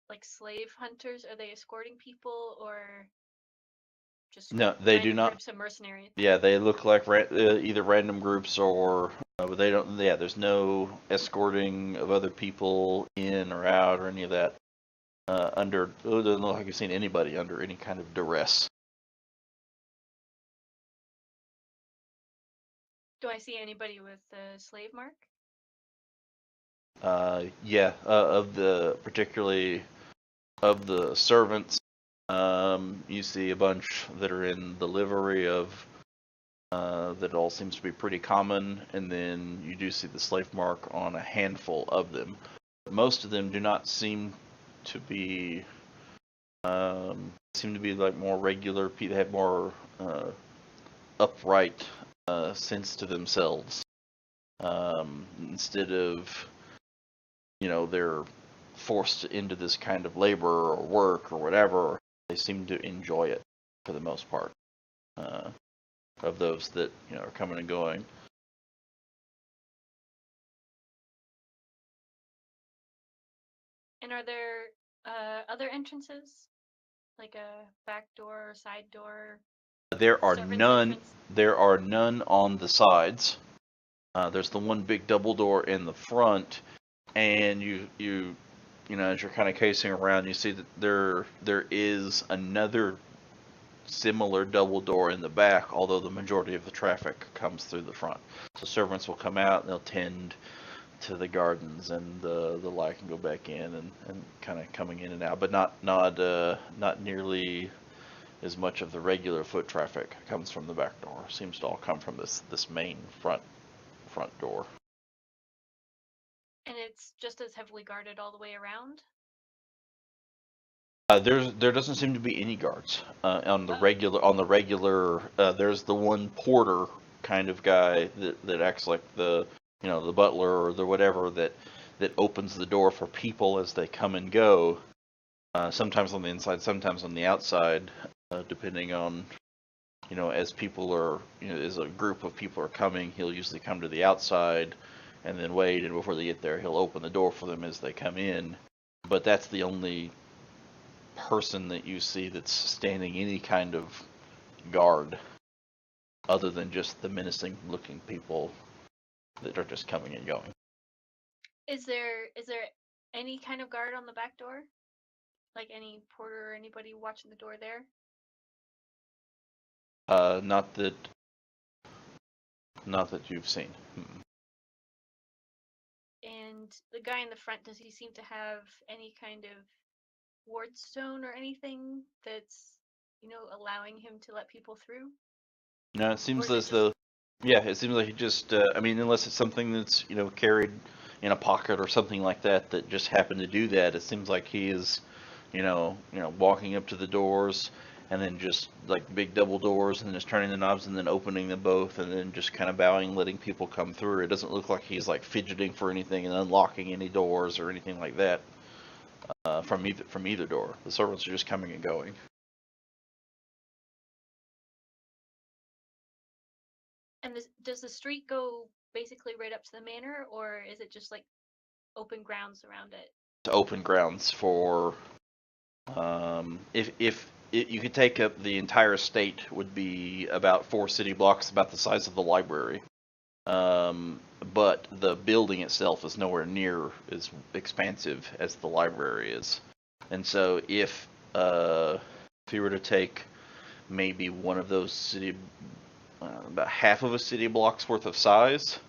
like slave hunters? Are they escorting people, or just No, they do not. Groups of mercenaries? Yeah, they look like either random groups or, but they don't. Yeah, there's no escorting of other people in or out or any of that. It doesn't look like you've seen anybody under any kind of duress. Do I see anybody with the slave mark? Yeah, particularly of the servants, you see a bunch that are in the livery of, that all seems to be pretty common, and then you do see the slave mark on a handful of them. Most of them do not seem to be, like more regular people. They have more upright sense to themselves, instead of, they're forced into this kind of labor or work or whatever. They seem to enjoy it for the most part, of those that are coming and going. And are there other entrances, like a back door or side door? There are Servants' none. entrance? There are none on the sides. There's the one big double door in the front, and you as you're kind of casing around, you see that there is another similar double door in the back, although the majority of the traffic comes through the front. So servants will come out and they'll tend to the gardens and the like and go back in and kind of coming in and out, but not nearly as much of the regular foot traffic comes from the back door. Seems to all come from this main front door. And it's just as heavily guarded all the way around? There doesn't seem to be any guards on the regular. There's the one porter kind of guy that acts like the the butler or the whatever that opens the door for people as they come and go. Sometimes on the inside, sometimes on the outside, depending on as people are as a group of people are coming, he'll usually come to the outside and then wait, and before they get there, he'll open the door for them as they come in. But that's the only person that you see that's standing any kind of guard, other than just the menacing looking people that are just coming and going. Is there any kind of guard on the back door? Like any porter or anybody watching the door there? Not that you've seen. And the guy in the front, does he seem to have any kind of wardstone or anything that's, allowing him to let people through? No, it seems Or is it as just- though, yeah, it seems like he just, I mean, unless it's something that's, carried in a pocket or something like that that just happened to do that, it seems like he is, walking up to the doors and then just like big double doors and then just turning the knobs and then opening them both and then just kind of bowing, letting people come through. It doesn't look like he's like fidgeting for anything and unlocking any doors or anything like that from either door. The servants are just coming and going. And does the street go basically right up to the manor, or is it just like open grounds around it? To open grounds for, if you could take up the entire estate, would be about 4 city blocks, about the size of the library. But the building itself is nowhere near as expansive as the library is. And so if you were to take maybe one of those about half of a city block's worth of size,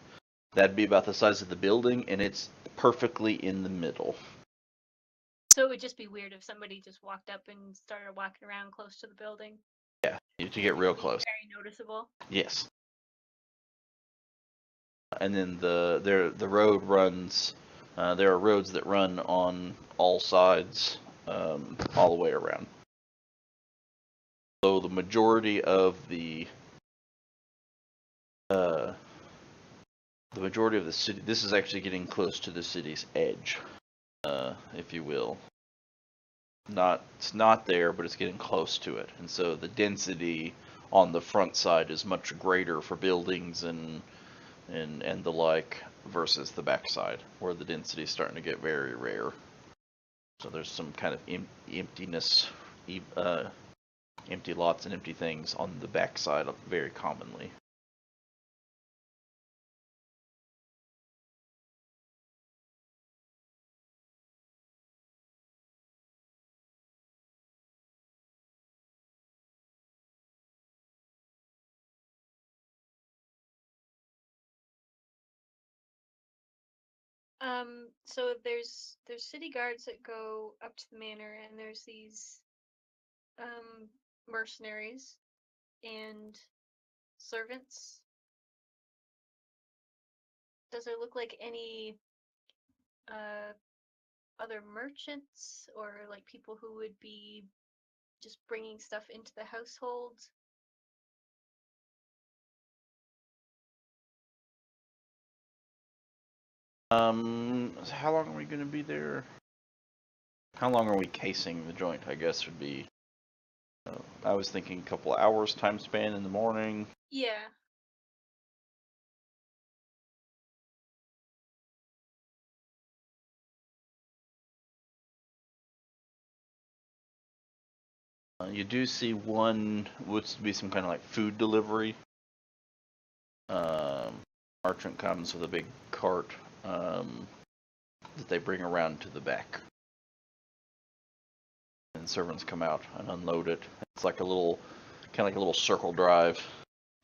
that'd be about the size of the building, and it's perfectly in the middle. So it would just be weird if somebody just walked up and started walking around close to the building. Yeah, you have to get real close. Very noticeable. Yes. And then the road runs. There are roads that run on all sides, all the way around. So the majority of the city. This is actually getting close to the city's edge, if you will. It's not there, but it's getting close to it, and so the density on the front side is much greater for buildings and the like versus the back side, where the density is starting to get very rare. So there's some kind of emptiness, empty lots and empty things on the back side very commonly. So there's city guards that go up to the manor, and there's these mercenaries and servants. Does there look like any other merchants or like people who would be just bringing stuff into the household? How long are we going to be there? How long are we casing the joint, I guess would be. I was thinking a couple of hours time span in the morning. Yeah. You do see one, would be some kind of like food delivery. Merchant comes with a big cart that they bring around to the back. And servants come out and unload it. It's like a little, kind of like a little circle drive,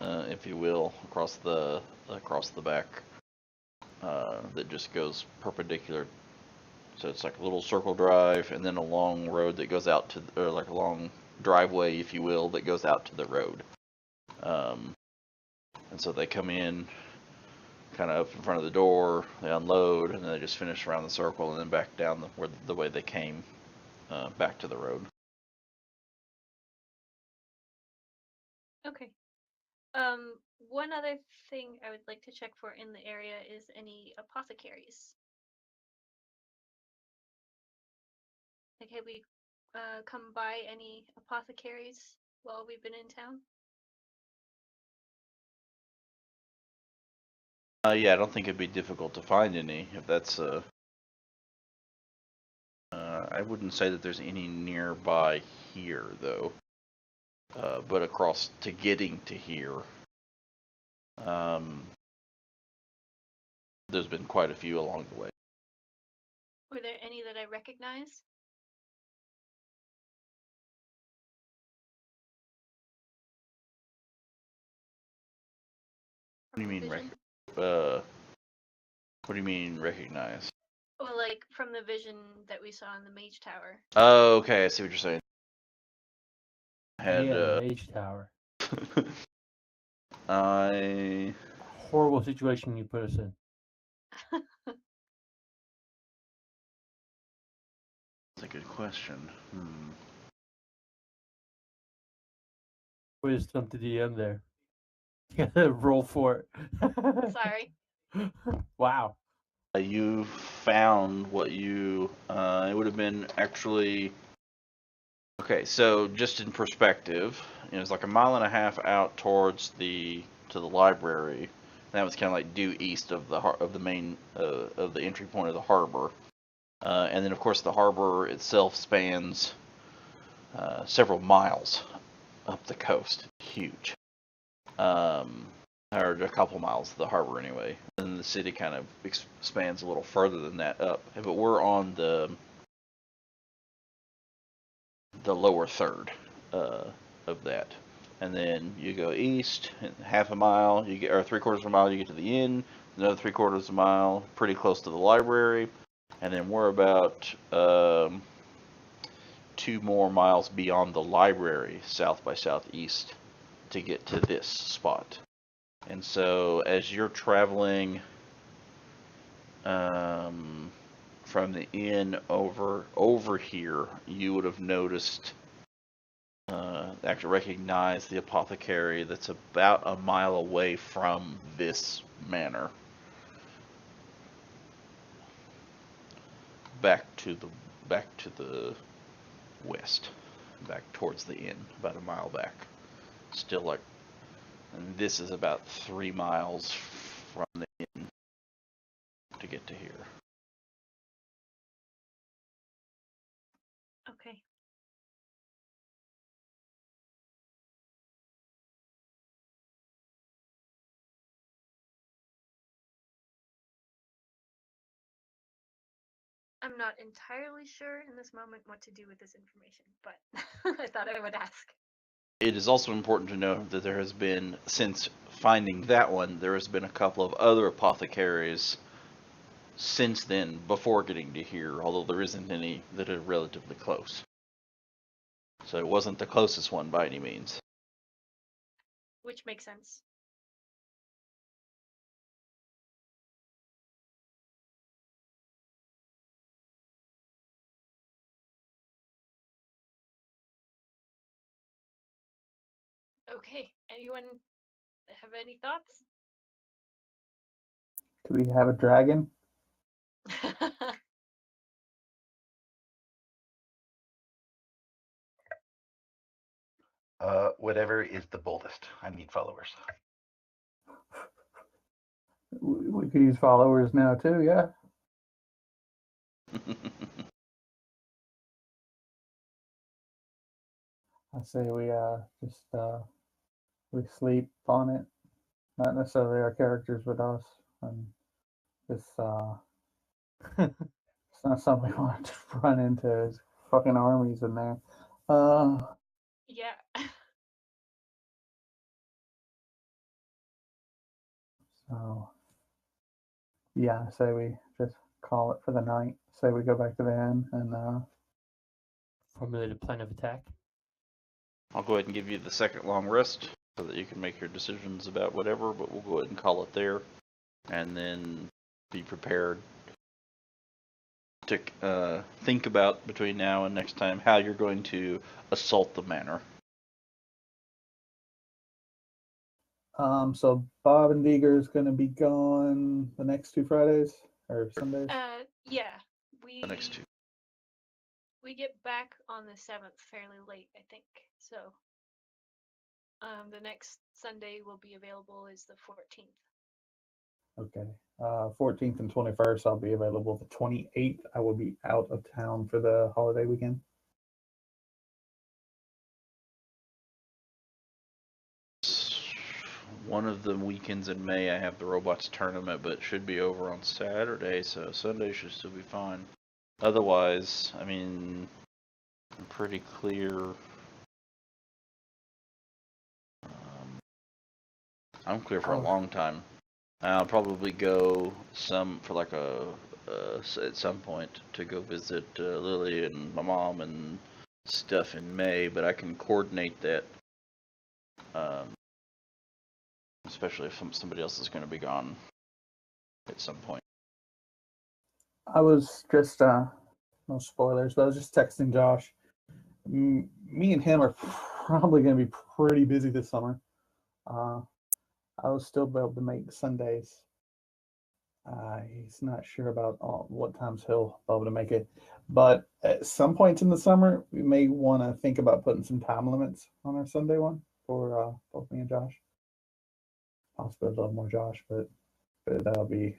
if you will, across the back, that just goes perpendicular. So it's like a little circle drive, and then a long road that goes out to, or like a long driveway, if you will, that goes out to the road. And so they come in, kind of up in front of the door, they unload, and then they just finish around the circle and then back down the way they came, back to the road. Okay. One other thing I would like to check for in the area is any apothecaries. Like, have we come by any apothecaries while we've been in town? Yeah, I don't think it'd be difficult to find any, if that's I wouldn't say that there's any nearby here, though. But across to getting to here, there's been quite a few along the way. Were there any that I recognize? What do you from the mean vision. what do you mean recognize? Well, like from the vision that we saw in the Mage Tower. Oh, okay, I see what you're saying. Had Yeah, Mage Tower. I Horrible situation you put us in. that's a good question. Wisdom to DM there. You gotta roll for it. Sorry. Wow. You found what you it would have been actually okay, so just in perspective, it's like a mile and a half out towards to the library. That was kind of like due east of the main of the entry point of the harbor. And then of course the harbor itself spans several miles up the coast. Huge. Or a couple miles of the harbor anyway. And the city kind of expands a little further than that up. But we're on the lower third of that. And then you go east, half a mile, you get, or 3/4 of a mile, you get to the inn. Another 3/4 of a mile, pretty close to the library. And then we're about 2 more miles beyond the library, south by southeast, to get to this spot. And so as you're traveling from the inn over here, you would have noticed, actually recognized the apothecary that's about a mile away from this manor. Back to the west, back towards the inn, about a mile back. Still like, and this is about 3 miles from the inn to get to here. Okay. I'm not entirely sure in this moment what to do with this information, but I thought I would ask. It is also important to note that there has been, since finding that one, there has been a couple of other apothecaries since then, before getting to here, although there isn't any that are relatively close. So it wasn't the closest one by any means. Which makes sense. Okay. Anyone have any thoughts? Do we have a dragon? Whatever is the boldest. I need followers. We could use followers now too, yeah. I say we we sleep on it. Not necessarily our characters, but us. And it's it's not something we want to run into. There's fucking armies in there. Yeah. So yeah, I say we just call it for the night. Say we go back to the inn and Formulate a plan of attack. I'll go ahead and give you the second long rest so that you can make your decisions about whatever, but we'll go ahead and call it there. And then be prepared to think about between now and next time how you're going to assault the manor. so Bob and Deeger is going to be gone the next 2 Fridays or Sundays. Yeah. The next 2. We get back on the 7th fairly late, I think. So the next Sunday will be available is the 14th. Okay. 14th and 21st, I'll be available. The 28th, I will be out of town for the holiday weekend. One of the weekends in May, I have the robots tournament, but it should be over on Saturday, so Sunday should still be fine. Otherwise, I mean, I'm pretty clear. I'm clear for a Oh. long time. I'll probably go for like at some point to go visit Lily and my mom and stuff in May, but I can coordinate that. Especially if somebody else is going to be gone at some point. I was just no spoilers, but I was just texting Josh. Me and him are probably going to be pretty busy this summer. I will still be able to make Sundays. He's not sure about what times he'll be able to make it, but at some points in the summer, we may want to think about putting some time limits on our Sunday one for both me and Josh. Possibly a little more Josh, but I'll be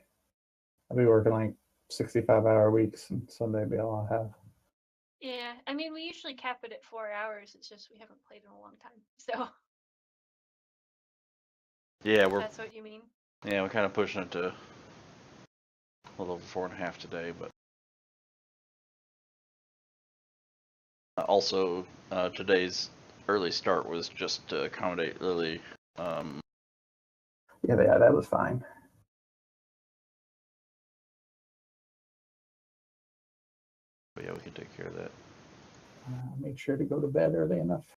working like 65-hour weeks, and Sunday will be all I have. Yeah, I mean, we usually cap it at 4 hours. It's just we haven't played in a long time. So, Yeah, if that's what you mean. we're kind of pushing it to a little over 4.5 today, but also today's early start was just to accommodate Lily. Yeah, that was fine. But yeah, we can take care of that. Make sure to go to bed early enough.